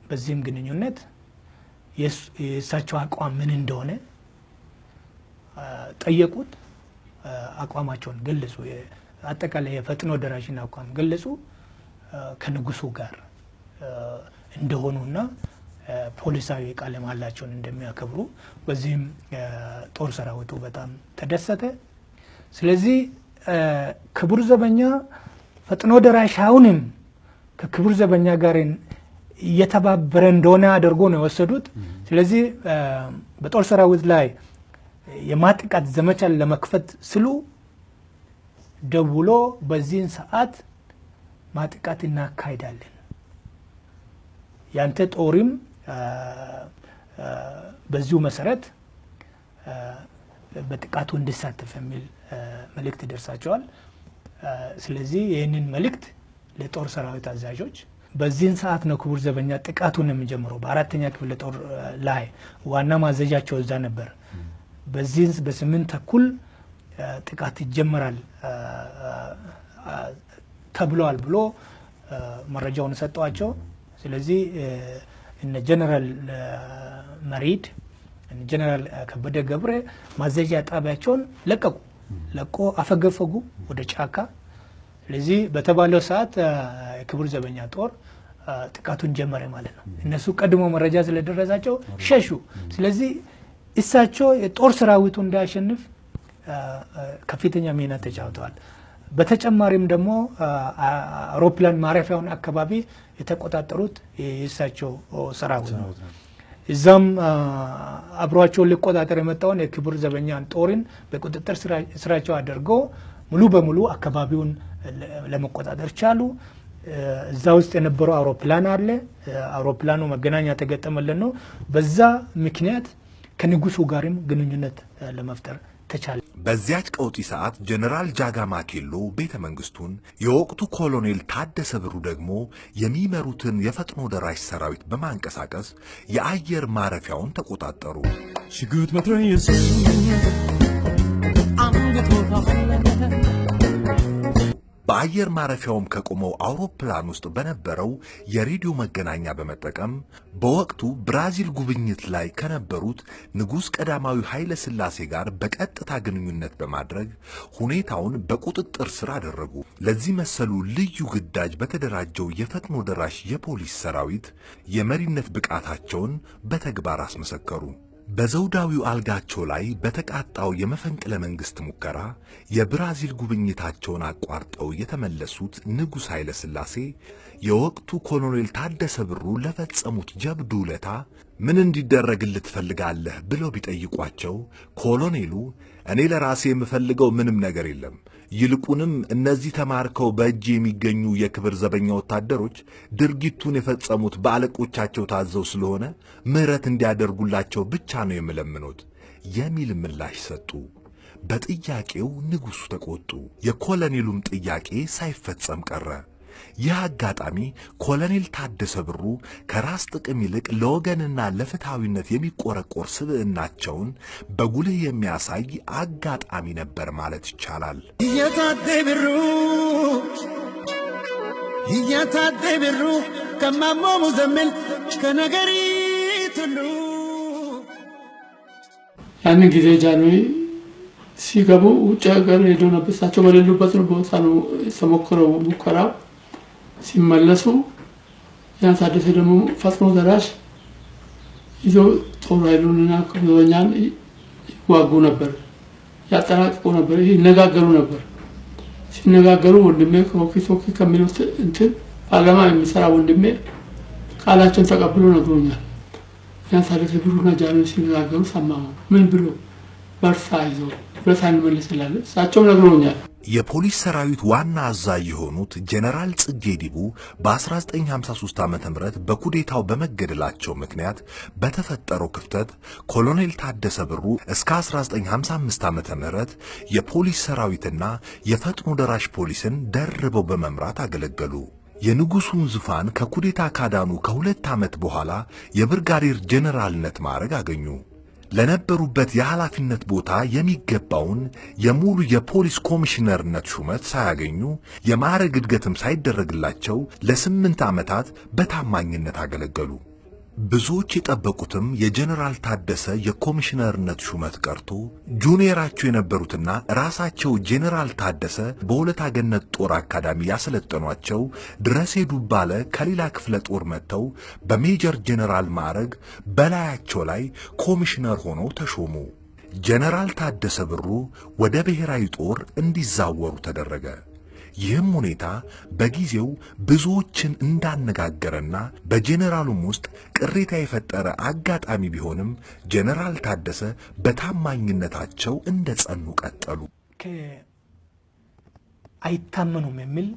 በዚህም ግንኙነት የእሳቸው አቋም ምን እንደሆነ ጠየቁት። አቋማቸውን ገለጹ። አጠቃላይ የፈጥኖ ደራሽን አቋም ገለጹ። ከንጉሱ ጋር እንደሆኑና ፖሊሳዊ ቃለ መሃላቸውን እንደሚያከብሩ በዚህም ጦር ሰራዊቱ በጣም ተደሰተ። ስለዚህ ክቡር ዘበኛ ፈጥኖ ደራሽ አሁንም ከክቡር ዘበኛ ጋር እየተባበረ እንደሆነ አድርጎ ነው የወሰዱት። ስለዚህ በጦር ሰራዊት ላይ የማጥቃት ዘመቻን ለመክፈት ስሉ ደውሎ በዚህን ሰዓት ማጥቃት እናካሂዳለን፣ ያንተ ጦርም በዚሁ መሰረት በጥቃቱ እንዲሳተፍ የሚል መልእክት ደርሳቸዋል። ስለዚህ ይህንን መልእክት ለጦር ሰራዊት አዛዦች በዚህን ሰዓት ነው ክቡር ዘበኛ ጥቃቱን የሚጀምረው። በአራተኛ ክፍለ ጦር ላይ ዋና ማዘዣቸው እዛ ነበር። በዚህን በ8 ተኩል ጥቃት ይጀምራል ተብሏል ብሎ መረጃውን ሰጠዋቸው። ስለዚህ እነ ጀነራል መሪድ እነ ጀነራል ከበደ ገብረ ማዘዣ ጣቢያቸውን ለቆ አፈገፈጉ ወደ ጫካ። ስለዚህ በተባለው ሰዓት የክቡር ዘበኛ ጦር ጥቃቱን ጀመረ ማለት ነው። እነሱ ቀድሞ መረጃ ስለደረሳቸው ሸሹ። ስለዚህ እሳቸው የጦር ሰራዊቱ እንዳያሸንፍ ከፍተኛ ሚና ተጫውተዋል። በተጨማሪም ደግሞ አውሮፕላን ማረፊያውን አካባቢ የተቆጣጠሩት የእሳቸው ሰራዊት ነው። እዛም አብሯቸው ሊቆጣጠር የመጣውን የክቡር ዘበኛን ጦርን በቁጥጥር ስራቸው አድርገው ሙሉ በሙሉ አካባቢውን ለመቆጣጠር ቻሉ። እዛ ውስጥ የነበረው አውሮፕላን አለ። አውሮፕላኑ መገናኛ ተገጠመልን ነው። በዛ ምክንያት ከንጉሱ ጋርም ግንኙነት ለመፍጠር ተቻለ። በዚያች ቀውጢ ሰዓት ጀነራል ጃጋማ ኬሎ ቤተ መንግስቱን፣ የወቅቱ ኮሎኔል ታደሰ ብሩ ደግሞ የሚመሩትን የፈጥኖ ደራሽ ሰራዊት በማንቀሳቀስ የአየር ማረፊያውን ተቆጣጠሩ። ሽጉጥ መትረየስ በአየር ማረፊያውም ከቆመው አውሮፕላን ውስጥ በነበረው የሬዲዮ መገናኛ በመጠቀም በወቅቱ ብራዚል ጉብኝት ላይ ከነበሩት ንጉሥ ቀዳማዊ ኃይለ ሥላሴ ጋር በቀጥታ ግንኙነት በማድረግ ሁኔታውን በቁጥጥር ስር አደረጉ። ለዚህ መሰሉ ልዩ ግዳጅ በተደራጀው የፈጥኖ ደራሽ የፖሊስ ሰራዊት የመሪነት ብቃታቸውን በተግባር አስመሰከሩ። በዘውዳዊው አልጋቸው ላይ በተቃጣው የመፈንቅለ መንግስት ሙከራ የብራዚል ጉብኝታቸውን አቋርጠው የተመለሱት ንጉሥ ኃይለ ሥላሴ የወቅቱ ኮሎኔል ታደሰ ብሩ ለፈጸሙት ጀብዱ ውለታ ምን እንዲደረግልህ ትፈልጋለህ ብለው ቢጠይቋቸው ኮሎኔሉ እኔ ለራሴ የምፈልገው ምንም ነገር የለም፣ ይልቁንም እነዚህ ተማርከው በእጅ የሚገኙ የክብር ዘበኛ ወታደሮች ድርጊቱን የፈጸሙት በአለቆቻቸው ታዘው ስለሆነ ምህረት እንዲያደርጉላቸው ብቻ ነው የምለምኑት የሚል ምላሽ ሰጡ። በጥያቄው ንጉሡ ተቆጡ። የኮሎኔሉም ጥያቄ ሳይፈጸም ቀረ። ይህ አጋጣሚ ኮሎኔል ታደሰ ብሩ ከራስ ጥቅም ይልቅ ለወገንና ለፍትሃዊነት የሚቆረቆር ስብዕናቸውን በጉልህ የሚያሳይ አጋጣሚ ነበር ማለት ይቻላል። እያታደ ብሩ ከማሞ ሙዘምል ከነገሪት ሁሉ ያን ጊዜ ጃንሆይ ሲገቡ ውጭ ሀገር ሄዶ ነበር። እሳቸው በሌሉበት ቦታ ነው የተሞከረው ሙከራው። ሲመለሱ ያን ታደሰ ደግሞ ፈጥኖ ደራሽ ይዞ ጦር ኃይሉንና ዘበኛን ይዋጉ ነበር፣ ያጠናቅቁ ነበር፣ ይነጋገሩ ነበር። ሲነጋገሩ ወንድሜ ቶኪ ከሚሉት እንትን ፓርላማ የሚሰራ ወንድሜ ቃላቸውን ተቀብሎ ነግሮኛል። ያን ታደሰ ብሩና ጃንሆይ ሲነጋገሩ ሰማሁ። ምን ብሎ በርሳ ይዞ ብረታ እንመልስላለን እሳቸው ነግሮኛል። የፖሊስ ሰራዊት ዋና አዛዥ የሆኑት ጀነራል ጽጌ ዲቡ በ1953 ዓመተ ምህረት በኩዴታው በመገደላቸው ምክንያት በተፈጠረው ክፍተት ኮሎኔል ታደሰ ብሩ እስከ 1955 ዓመተ ምህረት የፖሊስ ሰራዊትና የፈጥኖ ደራሽ ፖሊስን ደርበው በመምራት አገለገሉ። የንጉሱን ዙፋን ከኩዴታ ካዳኑ ከሁለት ዓመት በኋላ የብርጋዴር ጀነራልነት ማዕረግ አገኙ። ለነበሩበት የኃላፊነት ቦታ የሚገባውን የሙሉ የፖሊስ ኮሚሽነርነት ሹመት ሳያገኙ የማዕረግ እድገትም ሳይደረግላቸው ለ8 ዓመታት በታማኝነት አገለገሉ። ብዙዎች የጠበቁትም የጀነራል ታደሰ የኮሚሽነርነት ሹመት ቀርቶ ጁኒየራቸው የነበሩትና ራሳቸው ጀነራል ታደሰ በሁለታ ገነት ጦር አካዳሚ ያሰለጠኗቸው ድረሴ ዱባለ ከሌላ ክፍለ ጦር መጥተው በሜጀር ጀነራል ማዕረግ በላያቸው ላይ ኮሚሽነር ሆነው ተሾሙ። ጀነራል ታደሰ ብሩ ወደ ብሔራዊ ጦር እንዲዛወሩ ተደረገ። ይህም ሁኔታ በጊዜው ብዙዎችን እንዳነጋገረና በጀነራሉም ውስጥ ቅሬታ የፈጠረ አጋጣሚ ቢሆንም ጀነራል ታደሰ በታማኝነታቸው እንደጸኑ ቀጠሉ። አይታመኑም የሚል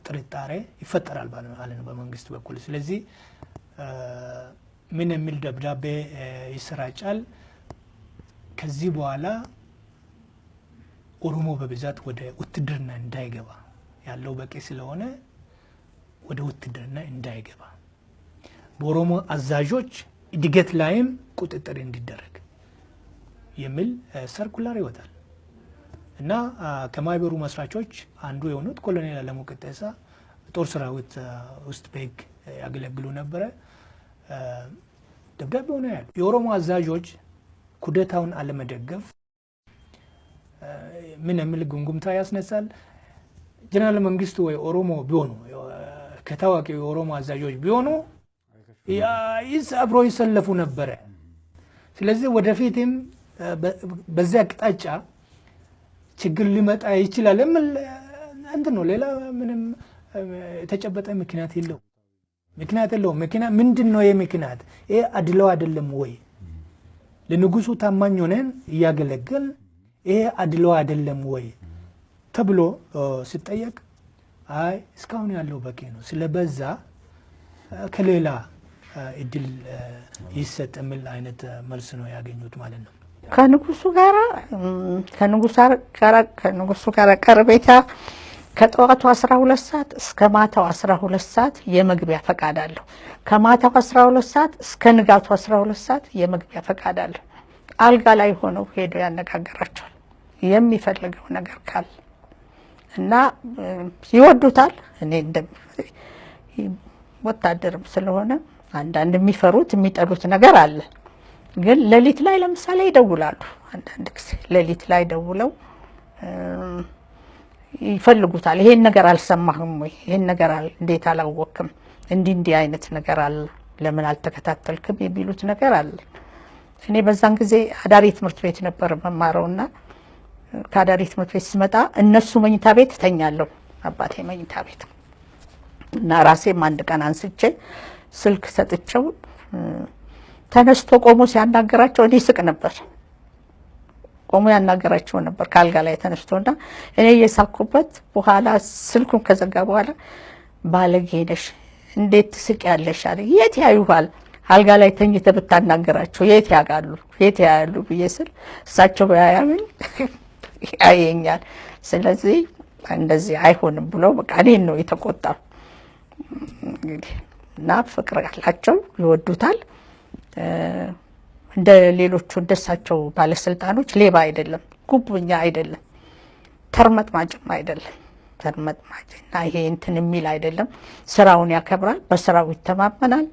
ጥርጣሬ ይፈጠራል ማለት ነው በመንግስት በኩል። ስለዚህ ምን የሚል ደብዳቤ ይሰራጫል? ከዚህ በኋላ ኦሮሞ በብዛት ወደ ውትድርና እንዳይገባ ያለው በቂ ስለሆነ ወደ ውትድርና እንዳይገባ በኦሮሞ አዛዦች እድገት ላይም ቁጥጥር እንዲደረግ የሚል ሰርኩላር ይወጣል እና ከማይበሩ መስራቾች አንዱ የሆኑት ኮሎኔል አለሙ ቀጤሳ ጦር ሰራዊት ውስጥ በህግ ያገለግሉ ነበረ። ደብዳቤው ነው ያለው የኦሮሞ አዛዦች ኩዴታውን አለመደገፍ ምን የሚል ጉምጉምታ ያስነሳል። ጀነራል መንግስቱ ወይ ኦሮሞ ቢሆኑ ከታዋቂ የኦሮሞ አዛዦች ቢሆኑ አብሮ ይሰለፉ ነበረ። ስለዚህ ወደፊትም በዚያ አቅጣጫ ችግር ሊመጣ ይችላል የሚል እንትን ነው። ሌላ ምንም የተጨበጠ ምክንያት የለውም። ምክንያት ምንድን ነው? የምክንያት ይሄ አድለው አይደለም ወይ? ለንጉሱ ታማኝ ሆነን እያገለገል ይሄ አድሎ አይደለም ወይ ተብሎ ሲጠየቅ አይ እስካሁን ያለው በቂ ነው ስለበዛ ከሌላ እድል ይሰጥ የሚል አይነት መልስ ነው ያገኙት ማለት ነው። ከንጉሱ ጋር ቀረቤታ ከጠዋቱ 12 ሰዓት እስከ ማታው 12 ሰዓት የመግቢያ ፈቃድ አለው። ከማታው 12 ሰዓት እስከ ንጋቱ 12 ሰዓት የመግቢያ ፈቃድ አለው። አልጋ ላይ ሆነው ሄዶ ያነጋገራቸዋል የሚፈልገው ነገር ካለ እና ይወዱታል። እኔ ወታደርም ስለሆነ አንዳንድ የሚፈሩት የሚጠሉት ነገር አለ። ግን ሌሊት ላይ ለምሳሌ ይደውላሉ። አንዳንድ ጊዜ ሌሊት ላይ ደውለው ይፈልጉታል። ይሄን ነገር አልሰማህም ወይ? ይሄን ነገር እንዴት አላወቅም? እንዲህ አይነት ነገር አለ፣ ለምን አልተከታተልክም? የሚሉት ነገር አለ። እኔ በዛን ጊዜ አዳሪ ትምህርት ቤት ነበር መማረውና ከአዳሪ ትምህርት ቤት ስመጣ እነሱ መኝታ ቤት ተኛለሁ፣ አባቴ መኝታ ቤት እና ራሴም አንድ ቀን አንስቼ ስልክ ሰጥቼው ተነስቶ ቆሞ ሲያናገራቸው እኔ ስቅ ነበር። ቆሞ ያናገራቸው ነበር ካልጋ ላይ ተነስቶና እኔ እየሳኩበት በኋላ ስልኩን ከዘጋ በኋላ ባለጌ ነሽ እንዴት ትስቂያለሽ አለ። የት ያዩሃል? አልጋ ላይ ተኝተህ ብታናገራቸው የት ያጋሉ? የት ያያሉ ብዬ ስል እሳቸው ያያምን ያየኛል። ስለዚህ እንደዚህ አይሆንም ብሎ በቃ እኔን ነው የተቆጣው። እንግዲህ እና ፍቅር ያላቸው ይወዱታል። እንደ ሌሎቹ እንደሳቸው ባለስልጣኖች ሌባ አይደለም፣ ጉብኛ አይደለም፣ ተርመጥማጭም አይደለም። ተርመጥማጭና ይሄ እንትን የሚል አይደለም። ስራውን ያከብራል፣ በስራው ይተማመናል።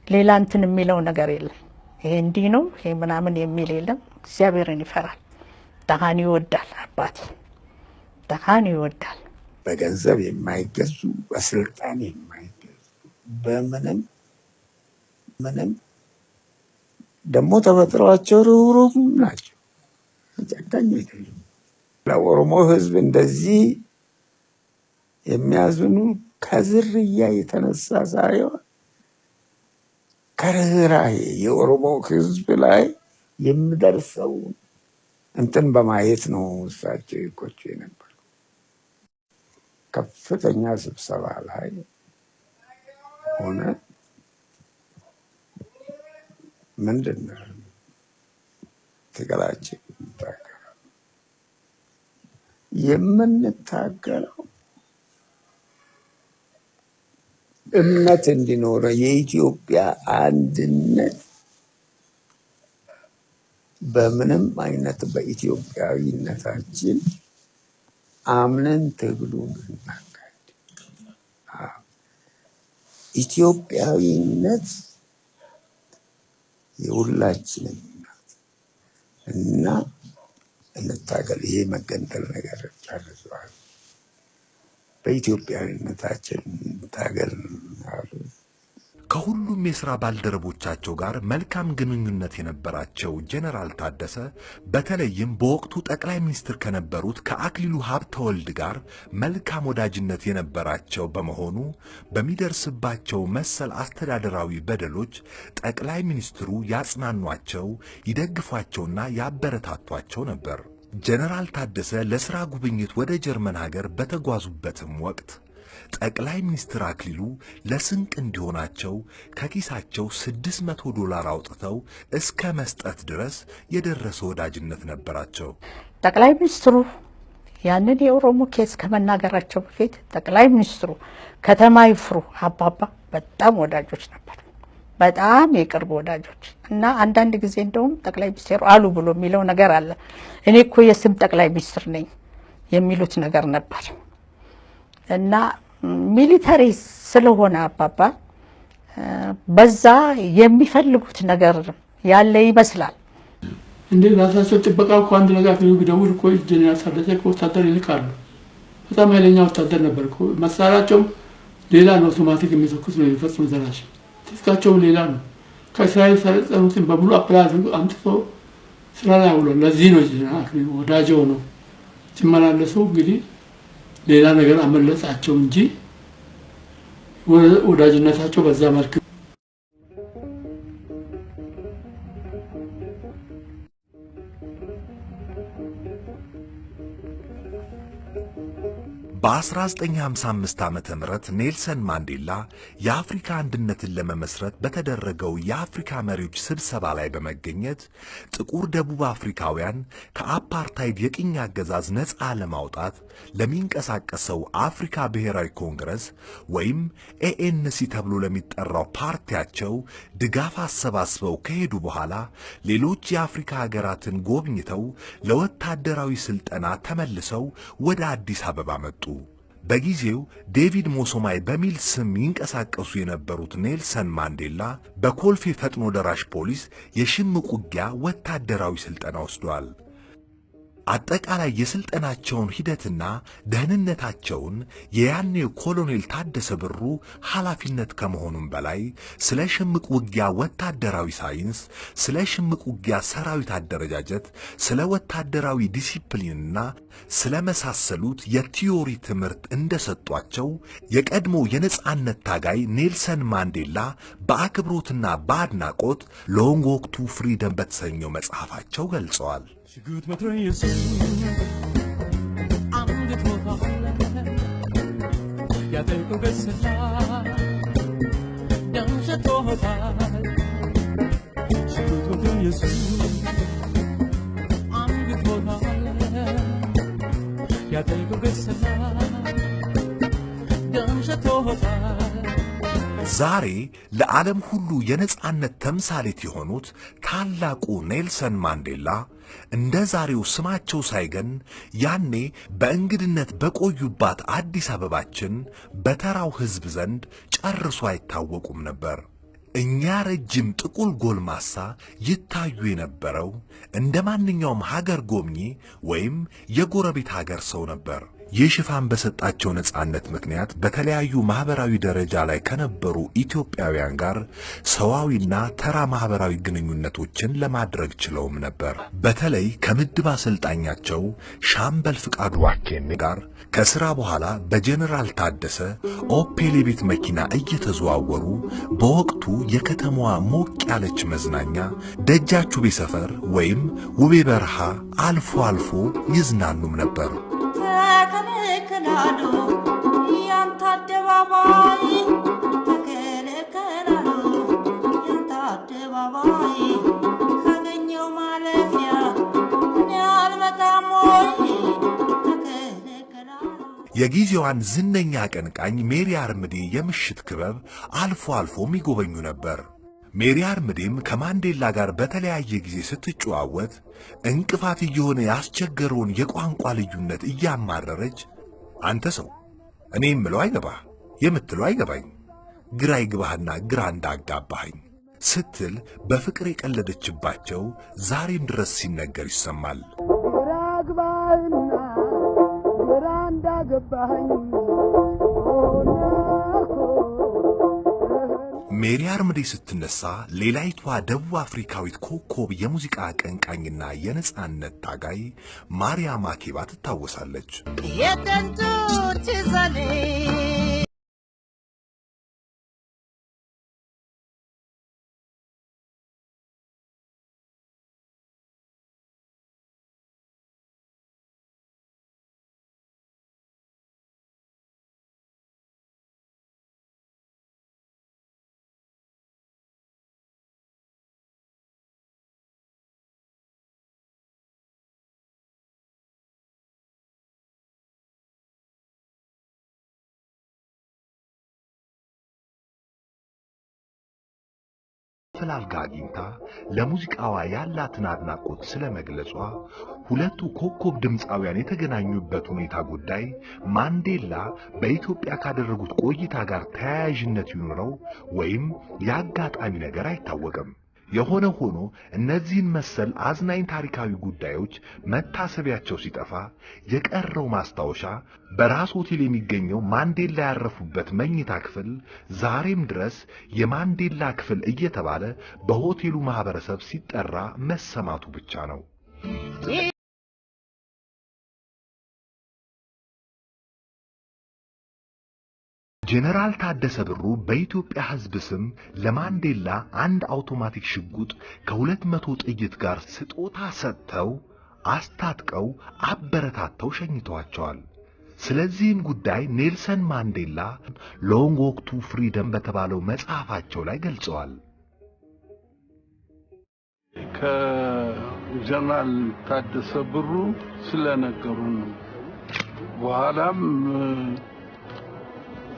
ሌላ እንትን የሚለው ነገር የለም። ይሄ እንዲህ ነው ይሄ ምናምን የሚል የለም። እግዚአብሔርን ይፈራል። ደሃን ይወዳል። አባቴ ደሃን ይወዳል። በገንዘብ የማይገዙ በስልጣን የማይገዙ በምንም ደግሞ ተፈጥሯቸው ርኅሩህ ናቸው። ጨካኝ አይደሉም። ለኦሮሞ ሕዝብ እንደዚህ የሚያዝኑ ከዝርያ የተነሳ ሳይሆን ከርኅራኄ የኦሮሞ ሕዝብ ላይ የሚደርሰው እንትን በማየት ነው እሳቸው ይቆጩ የነበሩ። ከፍተኛ ስብሰባ ላይ ሆነ ምንድነው ትግላችን የምንታገለው እምነት እንዲኖር የኢትዮጵያ አንድነት በምንም አይነት በኢትዮጵያዊነታችን አምነን ትግሉን እናካሂድ። ኢትዮጵያዊነት የሁላችንም እና እንታገል። ይሄ መገንጠል ነገር ጨርሷል። በኢትዮጵያዊነታችን ታገል አሉ። ከሁሉም የሥራ ባልደረቦቻቸው ጋር መልካም ግንኙነት የነበራቸው ጀነራል ታደሰ በተለይም በወቅቱ ጠቅላይ ሚኒስትር ከነበሩት ከአክሊሉ ሀብተወልድ ጋር መልካም ወዳጅነት የነበራቸው በመሆኑ በሚደርስባቸው መሰል አስተዳደራዊ በደሎች ጠቅላይ ሚኒስትሩ ያጽናኗቸው፣ ይደግፏቸውና ያበረታቷቸው ነበር። ጀነራል ታደሰ ለሥራ ጉብኝት ወደ ጀርመን ሀገር በተጓዙበትም ወቅት ጠቅላይ ሚኒስትር አክሊሉ ለስንቅ እንዲሆናቸው ከኪሳቸው $600 አውጥተው እስከ መስጠት ድረስ የደረሰ ወዳጅነት ነበራቸው። ጠቅላይ ሚኒስትሩ ያንን የኦሮሞ ኬስ ከመናገራቸው በፊት ጠቅላይ ሚኒስትሩ ከተማ ይፍሩ አባባ በጣም ወዳጆች ነበር። በጣም የቅርብ ወዳጆች እና አንዳንድ ጊዜ እንደውም ጠቅላይ ሚኒስትሩ አሉ ብሎ የሚለው ነገር አለ። እኔ እኮ የስም ጠቅላይ ሚኒስትር ነኝ የሚሉት ነገር ነበር እና ሚሊተሪ ስለሆነ አባባ በዛ የሚፈልጉት ነገር ያለ ይመስላል። እንዴ ራሳቸው ጥበቃ እኮ አንድ ነገር ቢደውል እኮ ጀነራል ታደሰ እኮ ወታደር ይልካሉ። በጣም ኃይለኛ ወታደር ነበር እኮ። መሳሪያቸውም ሌላ ነው፣ አውቶማቲክ የሚተኩስ ነው የሚፈጽሙ ዘራሽ። ትጥቃቸውም ሌላ ነው። ከእስራኤል ሰለጠኑትን በሙሉ አፕላዝ አምጥቶ ስራ ላይ አውሏል። ለዚህ ነው ጀነራል ወዳጀው ነው ሲመላለሱ እንግዲህ ሌላ ነገር አመለጣቸው እንጂ ወዳጅነታቸው በዛ መልኩ በ1955 ዓመተ ምህረት ኔልሰን ማንዴላ የአፍሪካ አንድነትን ለመመስረት በተደረገው የአፍሪካ መሪዎች ስብሰባ ላይ በመገኘት ጥቁር ደቡብ አፍሪካውያን ከአፓርታይድ የቅኝ አገዛዝ ነፃ ለማውጣት ለሚንቀሳቀሰው አፍሪካ ብሔራዊ ኮንግረስ ወይም ኤኤንሲ ተብሎ ለሚጠራው ፓርቲያቸው ድጋፍ አሰባስበው ከሄዱ በኋላ ሌሎች የአፍሪካ ሀገራትን ጎብኝተው ለወታደራዊ ስልጠና ተመልሰው ወደ አዲስ አበባ መጡ። በጊዜው ዴቪድ ሞሶማይ በሚል ስም ይንቀሳቀሱ የነበሩት ኔልሰን ማንዴላ በኮልፌ ፈጥኖ ደራሽ ፖሊስ የሽምቅ ውጊያ ወታደራዊ ስልጠና ወስደዋል። አጠቃላይ የስልጠናቸውን ሂደትና ደህንነታቸውን የያኔው ኮሎኔል ታደሰ ብሩ ኃላፊነት ከመሆኑም በላይ ስለ ሽምቅ ውጊያ ወታደራዊ ሳይንስ፣ ስለ ሽምቅ ውጊያ ሰራዊት አደረጃጀት፣ ስለ ወታደራዊ ዲሲፕሊንና ስለ መሳሰሉት የቲዮሪ ትምህርት እንደሰጧቸው የቀድሞ የነጻነት ታጋይ ኔልሰን ማንዴላ በአክብሮትና በአድናቆት ሎንግ ዎክ ቱ ፍሪደም በተሰኘው መጽሐፋቸው ገልጸዋል። ሽጉጥ መትረየሱ አንገቶታል ያጠቁ ገስታ ደምሸቶታል ሽጉጥ መትረየሱ አንገቶታል ያጠቁ ገስታ ደምሸቶታል። ዛሬ ለዓለም ሁሉ የነጻነት ተምሳሌት የሆኑት ታላቁ ኔልሰን ማንዴላ እንደ ዛሬው ስማቸው ሳይገን ያኔ በእንግድነት በቆዩባት አዲስ አበባችን በተራው ሕዝብ ዘንድ ጨርሶ አይታወቁም ነበር። እኛ ረጅም ጥቁር ጎልማሳ ይታዩ የነበረው እንደ ማንኛውም ሀገር ጎብኚ ወይም የጎረቤት ሀገር ሰው ነበር። ይህ ሽፋን በሰጣቸው ነጻነት ምክንያት በተለያዩ ማህበራዊ ደረጃ ላይ ከነበሩ ኢትዮጵያውያን ጋር ሰዋዊና ተራ ማህበራዊ ግንኙነቶችን ለማድረግ ችለውም ነበር። በተለይ ከምድብ አሰልጣኛቸው ሻምበል ፍቃዱ ዋኬኔ ጋር ከሥራ በኋላ በጀነራል ታደሰ ኦፔል የቤት መኪና እየተዘዋወሩ በወቅቱ የከተማዋ ሞቅ ያለች መዝናኛ ደጃቹቤ ሰፈር ወይም ውቤ በረሃ አልፎ አልፎ ይዝናኑም ነበር። ተከለከላሉ ያንተ አደባባይ ተከለከላሉ ያንተ አደባባይ ካገኘው ማለፊያ እኔ አልመጣም ወይ ተከለከላሉ። የጊዜዋን ዝነኛ አቀንቃኝ ሜሪ አርምዴ የምሽት ክበብ አልፎ አልፎ የሚጎበኙ ነበር። ሜሪ አርምዴም ከማንዴላ ጋር በተለያየ ጊዜ ስትጨዋወት እንቅፋት እየሆነ ያስቸገረውን የቋንቋ ልዩነት እያማረረች አንተ ሰው እኔ የምለው አይገባህ የምትለው አይገባኝ ግራ ይግባህና ግራ እንዳጋባኸኝ ስትል በፍቅር የቀለደችባቸው ዛሬም ድረስ ሲነገር ይሰማል። ግራ ግባህና ግራ እንዳገባኸኝ ሜሪ አርምዴ ስትነሳ ሌላይቷ ደቡብ አፍሪካዊት ኮከብ የሙዚቃ አቀንቃኝና የነጻነት ታጋይ ማርያም ማኬባ ትታወሳለች። የጥንቱ ትዘኔ ፈላልጋ አግኝታ ለሙዚቃዋ ያላትን አድናቆት ስለመግለጿ ሁለቱ ኮከብ ድምፃውያን የተገናኙበት ሁኔታ ጉዳይ ማንዴላ በኢትዮጵያ ካደረጉት ቆይታ ጋር ተያያዥነት ይኖረው ወይም የአጋጣሚ ነገር አይታወቅም። የሆነ ሆኖ እነዚህን መሰል አዝናኝ ታሪካዊ ጉዳዮች መታሰቢያቸው ሲጠፋ የቀረው ማስታወሻ በራስ ሆቴል የሚገኘው ማንዴላ ያረፉበት መኝታ ክፍል ዛሬም ድረስ የማንዴላ ክፍል እየተባለ በሆቴሉ ማህበረሰብ ሲጠራ መሰማቱ ብቻ ነው። ጄኔራል ታደሰ ብሩ በኢትዮጵያ ሕዝብ ስም ለማንዴላ አንድ አውቶማቲክ ሽጉጥ ከ200 ጥይት ጋር ስጦታ ሰጥተው አስታጥቀው አበረታተው ሸኝተዋቸዋል። ስለዚህም ጉዳይ ኔልሰን ማንዴላ ሎንግ ዎክ ቱ ፍሪደም በተባለው መጽሐፋቸው ላይ ገልጸዋል። ከጀነራል ታደሰ ብሩ ስለነገሩን በኋላም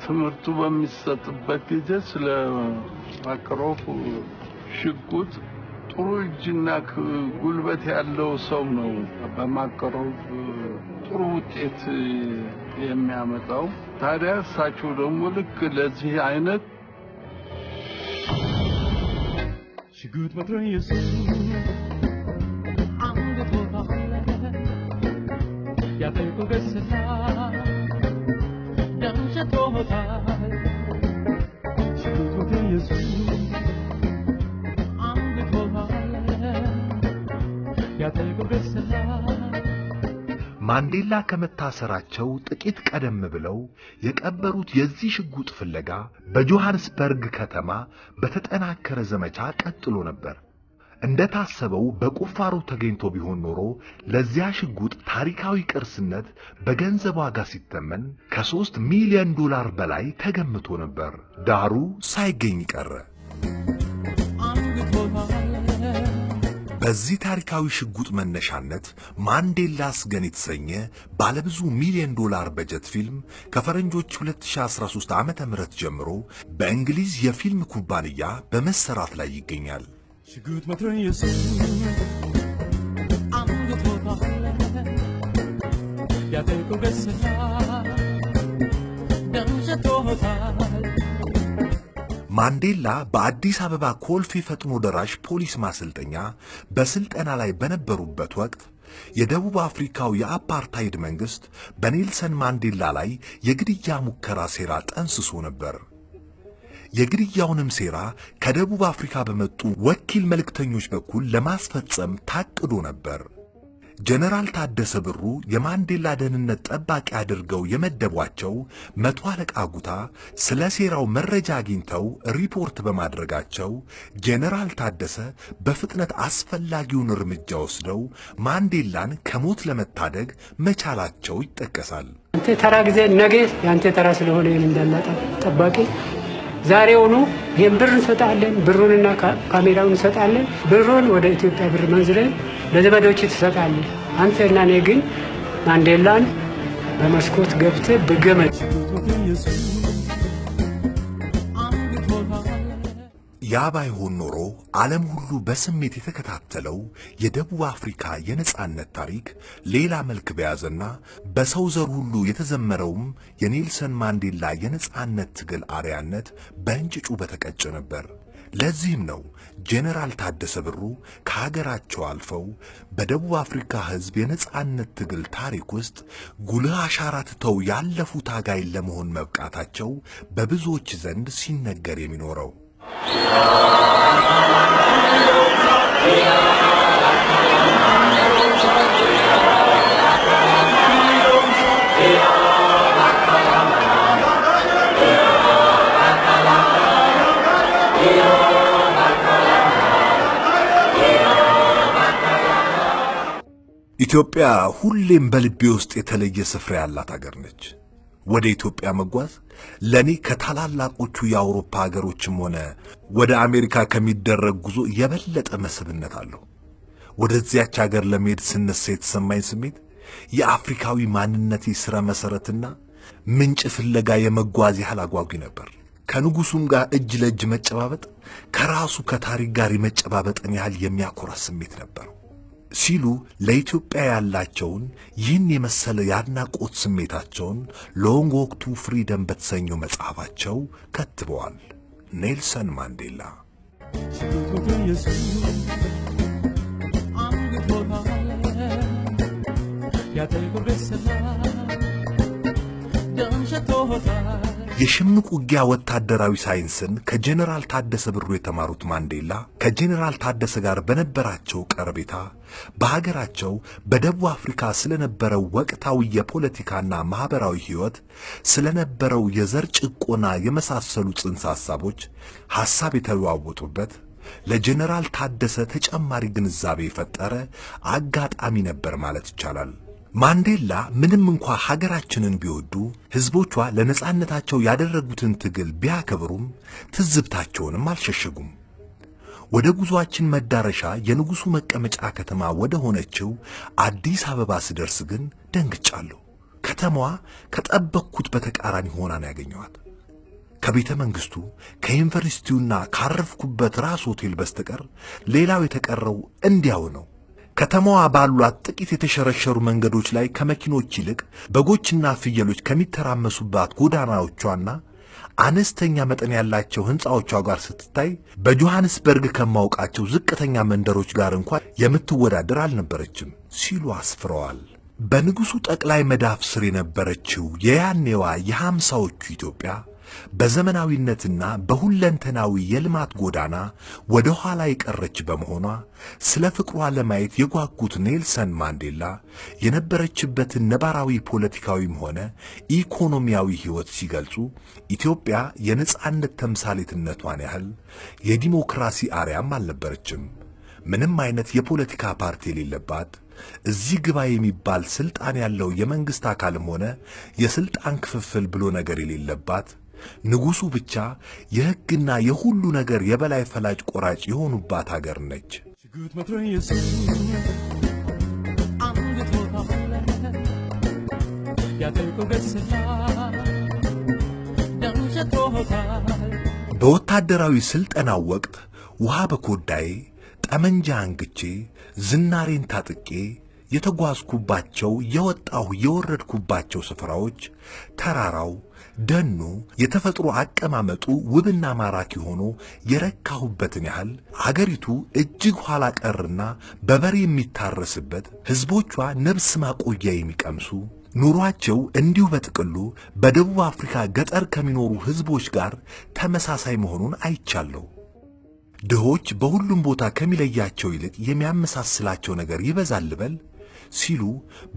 ትምህርቱ በሚሰጥበት ጊዜ ስለ ማክሮፍ ሽጉጥ ጥሩ እጅና ጉልበት ያለው ሰው ነው በማክሮፍ ጥሩ ውጤት የሚያመጣው። ታዲያ እሳቸው ደግሞ ልክ ለዚህ አይነት ሽጉጥ መትረየስ አንገቶታል ያጠቁ ገስላ ደምሸቶታል ሽጉጥ መትረየስ አንገቶታል ያጠቁ ገስላ ማንዴላ ከመታሰራቸው ጥቂት ቀደም ብለው የቀበሩት የዚህ ሽጉጥ ፍለጋ በጆሃንስበርግ ከተማ በተጠናከረ ዘመቻ ቀጥሎ ነበር። እንደታሰበው በቁፋሮ ተገኝቶ ቢሆን ኖሮ ለዚያ ሽጉጥ ታሪካዊ ቅርስነት በገንዘብ ዋጋ ሲተመን ከ3 ሚሊዮን ዶላር በላይ ተገምቶ ነበር። ዳሩ ሳይገኝ ቀረ። በዚህ ታሪካዊ ሽጉጥ መነሻነት ማንዴላስ ገን የተሰኘ ባለብዙ ሚሊዮን ዶላር በጀት ፊልም ከፈረንጆች 2013 ዓመተ ምህረት ጀምሮ በእንግሊዝ የፊልም ኩባንያ በመሰራት ላይ ይገኛል። ሽጉጥ መትረየስ አንገቶታል ያጠቁ ገስላ ደምሸቶታል። ማንዴላ በአዲስ አበባ ኮልፌ ፈጥኖ ደራሽ ፖሊስ ማሰልጠኛ በስልጠና ላይ በነበሩበት ወቅት የደቡብ አፍሪካው የአፓርታይድ መንግስት በኔልሰን ማንዴላ ላይ የግድያ ሙከራ ሴራ ጠንስሶ ነበር። የግድያውንም ሴራ ከደቡብ አፍሪካ በመጡ ወኪል መልእክተኞች በኩል ለማስፈጸም ታቅዶ ነበር። ጀነራል ታደሰ ብሩ የማንዴላ ደህንነት ጠባቂ አድርገው የመደቧቸው መቶ አለቃ ጉታ ስለ ሴራው መረጃ አግኝተው ሪፖርት በማድረጋቸው ጀነራል ታደሰ በፍጥነት አስፈላጊውን እርምጃ ወስደው ማንዴላን ከሞት ለመታደግ መቻላቸው ይጠቀሳል። አንተ ተራ ጊዜ ነገ ያንተ ተራ ስለሆነ እንዳላጣ ጠባቂ ዛሬውኑ ይሄን ብር እንሰጣለን፣ ብሩንና ካሜራውን እንሰጣለን። ብሩን ወደ ኢትዮጵያ ብር መንዝለን ለዘመዶች ትሰጣለህ። አንተና እኔ ግን ማንዴላን በመስኮት ገብተህ በገመድ ያ ባይሆን ኖሮ ዓለም ሁሉ በስሜት የተከታተለው የደቡብ አፍሪካ የነጻነት ታሪክ ሌላ መልክ በያዘና በሰው ዘር ሁሉ የተዘመረውም የኔልሰን ማንዴላ የነጻነት ትግል አርያነት በእንጭጩ በተቀጨ ነበር። ለዚህም ነው ጀነራል ታደሰ ብሩ ከሀገራቸው አልፈው በደቡብ አፍሪካ ሕዝብ የነጻነት ትግል ታሪክ ውስጥ ጉልህ አሻራ ትተው ያለፉ ታጋይ ለመሆን መብቃታቸው በብዙዎች ዘንድ ሲነገር የሚኖረው። ኢትዮጵያ ሁሌም በልቤ ውስጥ የተለየ ስፍራ ያላት ሀገር ነች። ወደ ኢትዮጵያ መጓዝ ለኔ ከታላላቆቹ የአውሮፓ ሀገሮችም ሆነ ወደ አሜሪካ ከሚደረግ ጉዞ የበለጠ መስህብነት አለው። ወደዚያች ሀገር ለመሄድ ስነሳ የተሰማኝ ስሜት የአፍሪካዊ ማንነቴ ስረ መሰረትና ምንጭ ፍለጋ የመጓዝ ያህል አጓጊ ነበር። ከንጉሱም ጋር እጅ ለእጅ መጨባበጥ ከራሱ ከታሪክ ጋር የመጨባበጥን ያህል የሚያኮራ ስሜት ነበር ሲሉ ለኢትዮጵያ ያላቸውን ይህን የመሰለ የአድናቆት ስሜታቸውን ሎንግ ዎክ ቱ ፍሪደም በተሰኘው መጽሐፋቸው ከትበዋል። ኔልሰን ማንዴላ የሽምቅ ውጊያ ወታደራዊ ሳይንስን ከጀነራል ታደሰ ብሩ የተማሩት ማንዴላ ከጀነራል ታደሰ ጋር በነበራቸው ቀረቤታ በሀገራቸው በደቡብ አፍሪካ ስለነበረው ወቅታዊ የፖለቲካና ማህበራዊ ህይወት ስለነበረው የዘር ጭቆና የመሳሰሉ ጽንሰ ሐሳቦች ሐሳብ የተለዋወጡበት ለጀነራል ታደሰ ተጨማሪ ግንዛቤ የፈጠረ አጋጣሚ ነበር ማለት ይቻላል። ማንዴላ ምንም እንኳ ሀገራችንን ቢወዱ ህዝቦቿ ለነጻነታቸው ያደረጉትን ትግል ቢያከብሩም ትዝብታቸውንም አልሸሸጉም። ወደ ጉዟችን መዳረሻ የንጉሱ መቀመጫ ከተማ ወደ ሆነችው አዲስ አበባ ስደርስ ግን ደንግጫለሁ። ከተማዋ ከጠበቅኩት በተቃራኒ ሆና ነው ያገኘኋት። ከቤተ መንግስቱ ከዩኒቨርሲቲውና ካረፍኩበት ራስ ሆቴል በስተቀር ሌላው የተቀረው እንዲያው ነው። ከተማዋ ባሏት ጥቂት የተሸረሸሩ መንገዶች ላይ ከመኪኖች ይልቅ በጎችና ፍየሎች ከሚተራመሱባት ጎዳናዎቿና አነስተኛ መጠን ያላቸው ህንጻዎቿ ጋር ስትታይ በጆሃንስበርግ ከማውቃቸው ዝቅተኛ መንደሮች ጋር እንኳን የምትወዳደር አልነበረችም ሲሉ አስፍረዋል። በንጉሱ ጠቅላይ መዳፍ ስር የነበረችው የያኔዋ የ50ዎቹ ኢትዮጵያ በዘመናዊነትና በሁለንተናዊ የልማት ጎዳና ወደ ኋላ የቀረች በመሆኗ ስለ ፍቅሯ ለማየት የጓጉት ኔልሰን ማንዴላ የነበረችበትን ነባራዊ ፖለቲካዊም ሆነ ኢኮኖሚያዊ ህይወት ሲገልጹ ኢትዮጵያ የነጻነት ተምሳሌትነቷን ያህል የዲሞክራሲ አርያም አልነበረችም። ምንም አይነት የፖለቲካ ፓርቲ የሌለባት እዚህ ግባ የሚባል ስልጣን ያለው የመንግስት አካልም ሆነ የስልጣን ክፍፍል ብሎ ነገር የሌለባት ንጉሱ ብቻ የህግና የሁሉ ነገር የበላይ ፈላጭ ቆራጭ የሆኑባት ሀገር ነች። በወታደራዊ ስልጠናው ወቅት ውሃ በኮዳዬ ጠመንጃ አንግቼ ዝናሬን ታጥቄ የተጓዝኩባቸው የወጣሁ የወረድኩባቸው ስፍራዎች ተራራው፣ ደኑ፣ የተፈጥሮ አቀማመጡ ውብና ማራኪ ሆኖ የረካሁበትን ያህል አገሪቱ እጅግ ኋላ ቀርና በበሬ የሚታረስበት ህዝቦቿ ነብስ ማቆያ የሚቀምሱ ኑሯቸው እንዲሁ በጥቅሉ በደቡብ አፍሪካ ገጠር ከሚኖሩ ህዝቦች ጋር ተመሳሳይ መሆኑን አይቻለሁ። ድሆች በሁሉም ቦታ ከሚለያቸው ይልቅ የሚያመሳስላቸው ነገር ይበዛል ልበል። ሲሉ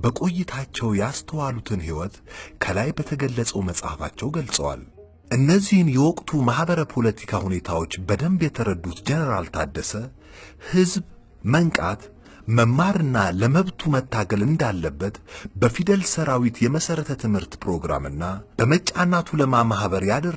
በቆይታቸው ያስተዋሉትን ሕይወት ከላይ በተገለጸው መጽሐፋቸው ገልጸዋል። እነዚህን የወቅቱ ማህበረ ፖለቲካ ሁኔታዎች በደንብ የተረዱት ጀነራል ታደሰ ሕዝብ መንቃት መማርና ለመብቱ መታገል እንዳለበት በፊደል ሰራዊት የመሰረተ ትምህርት ፕሮግራምና በመጫናቱ ለማ ማህበር ያደረ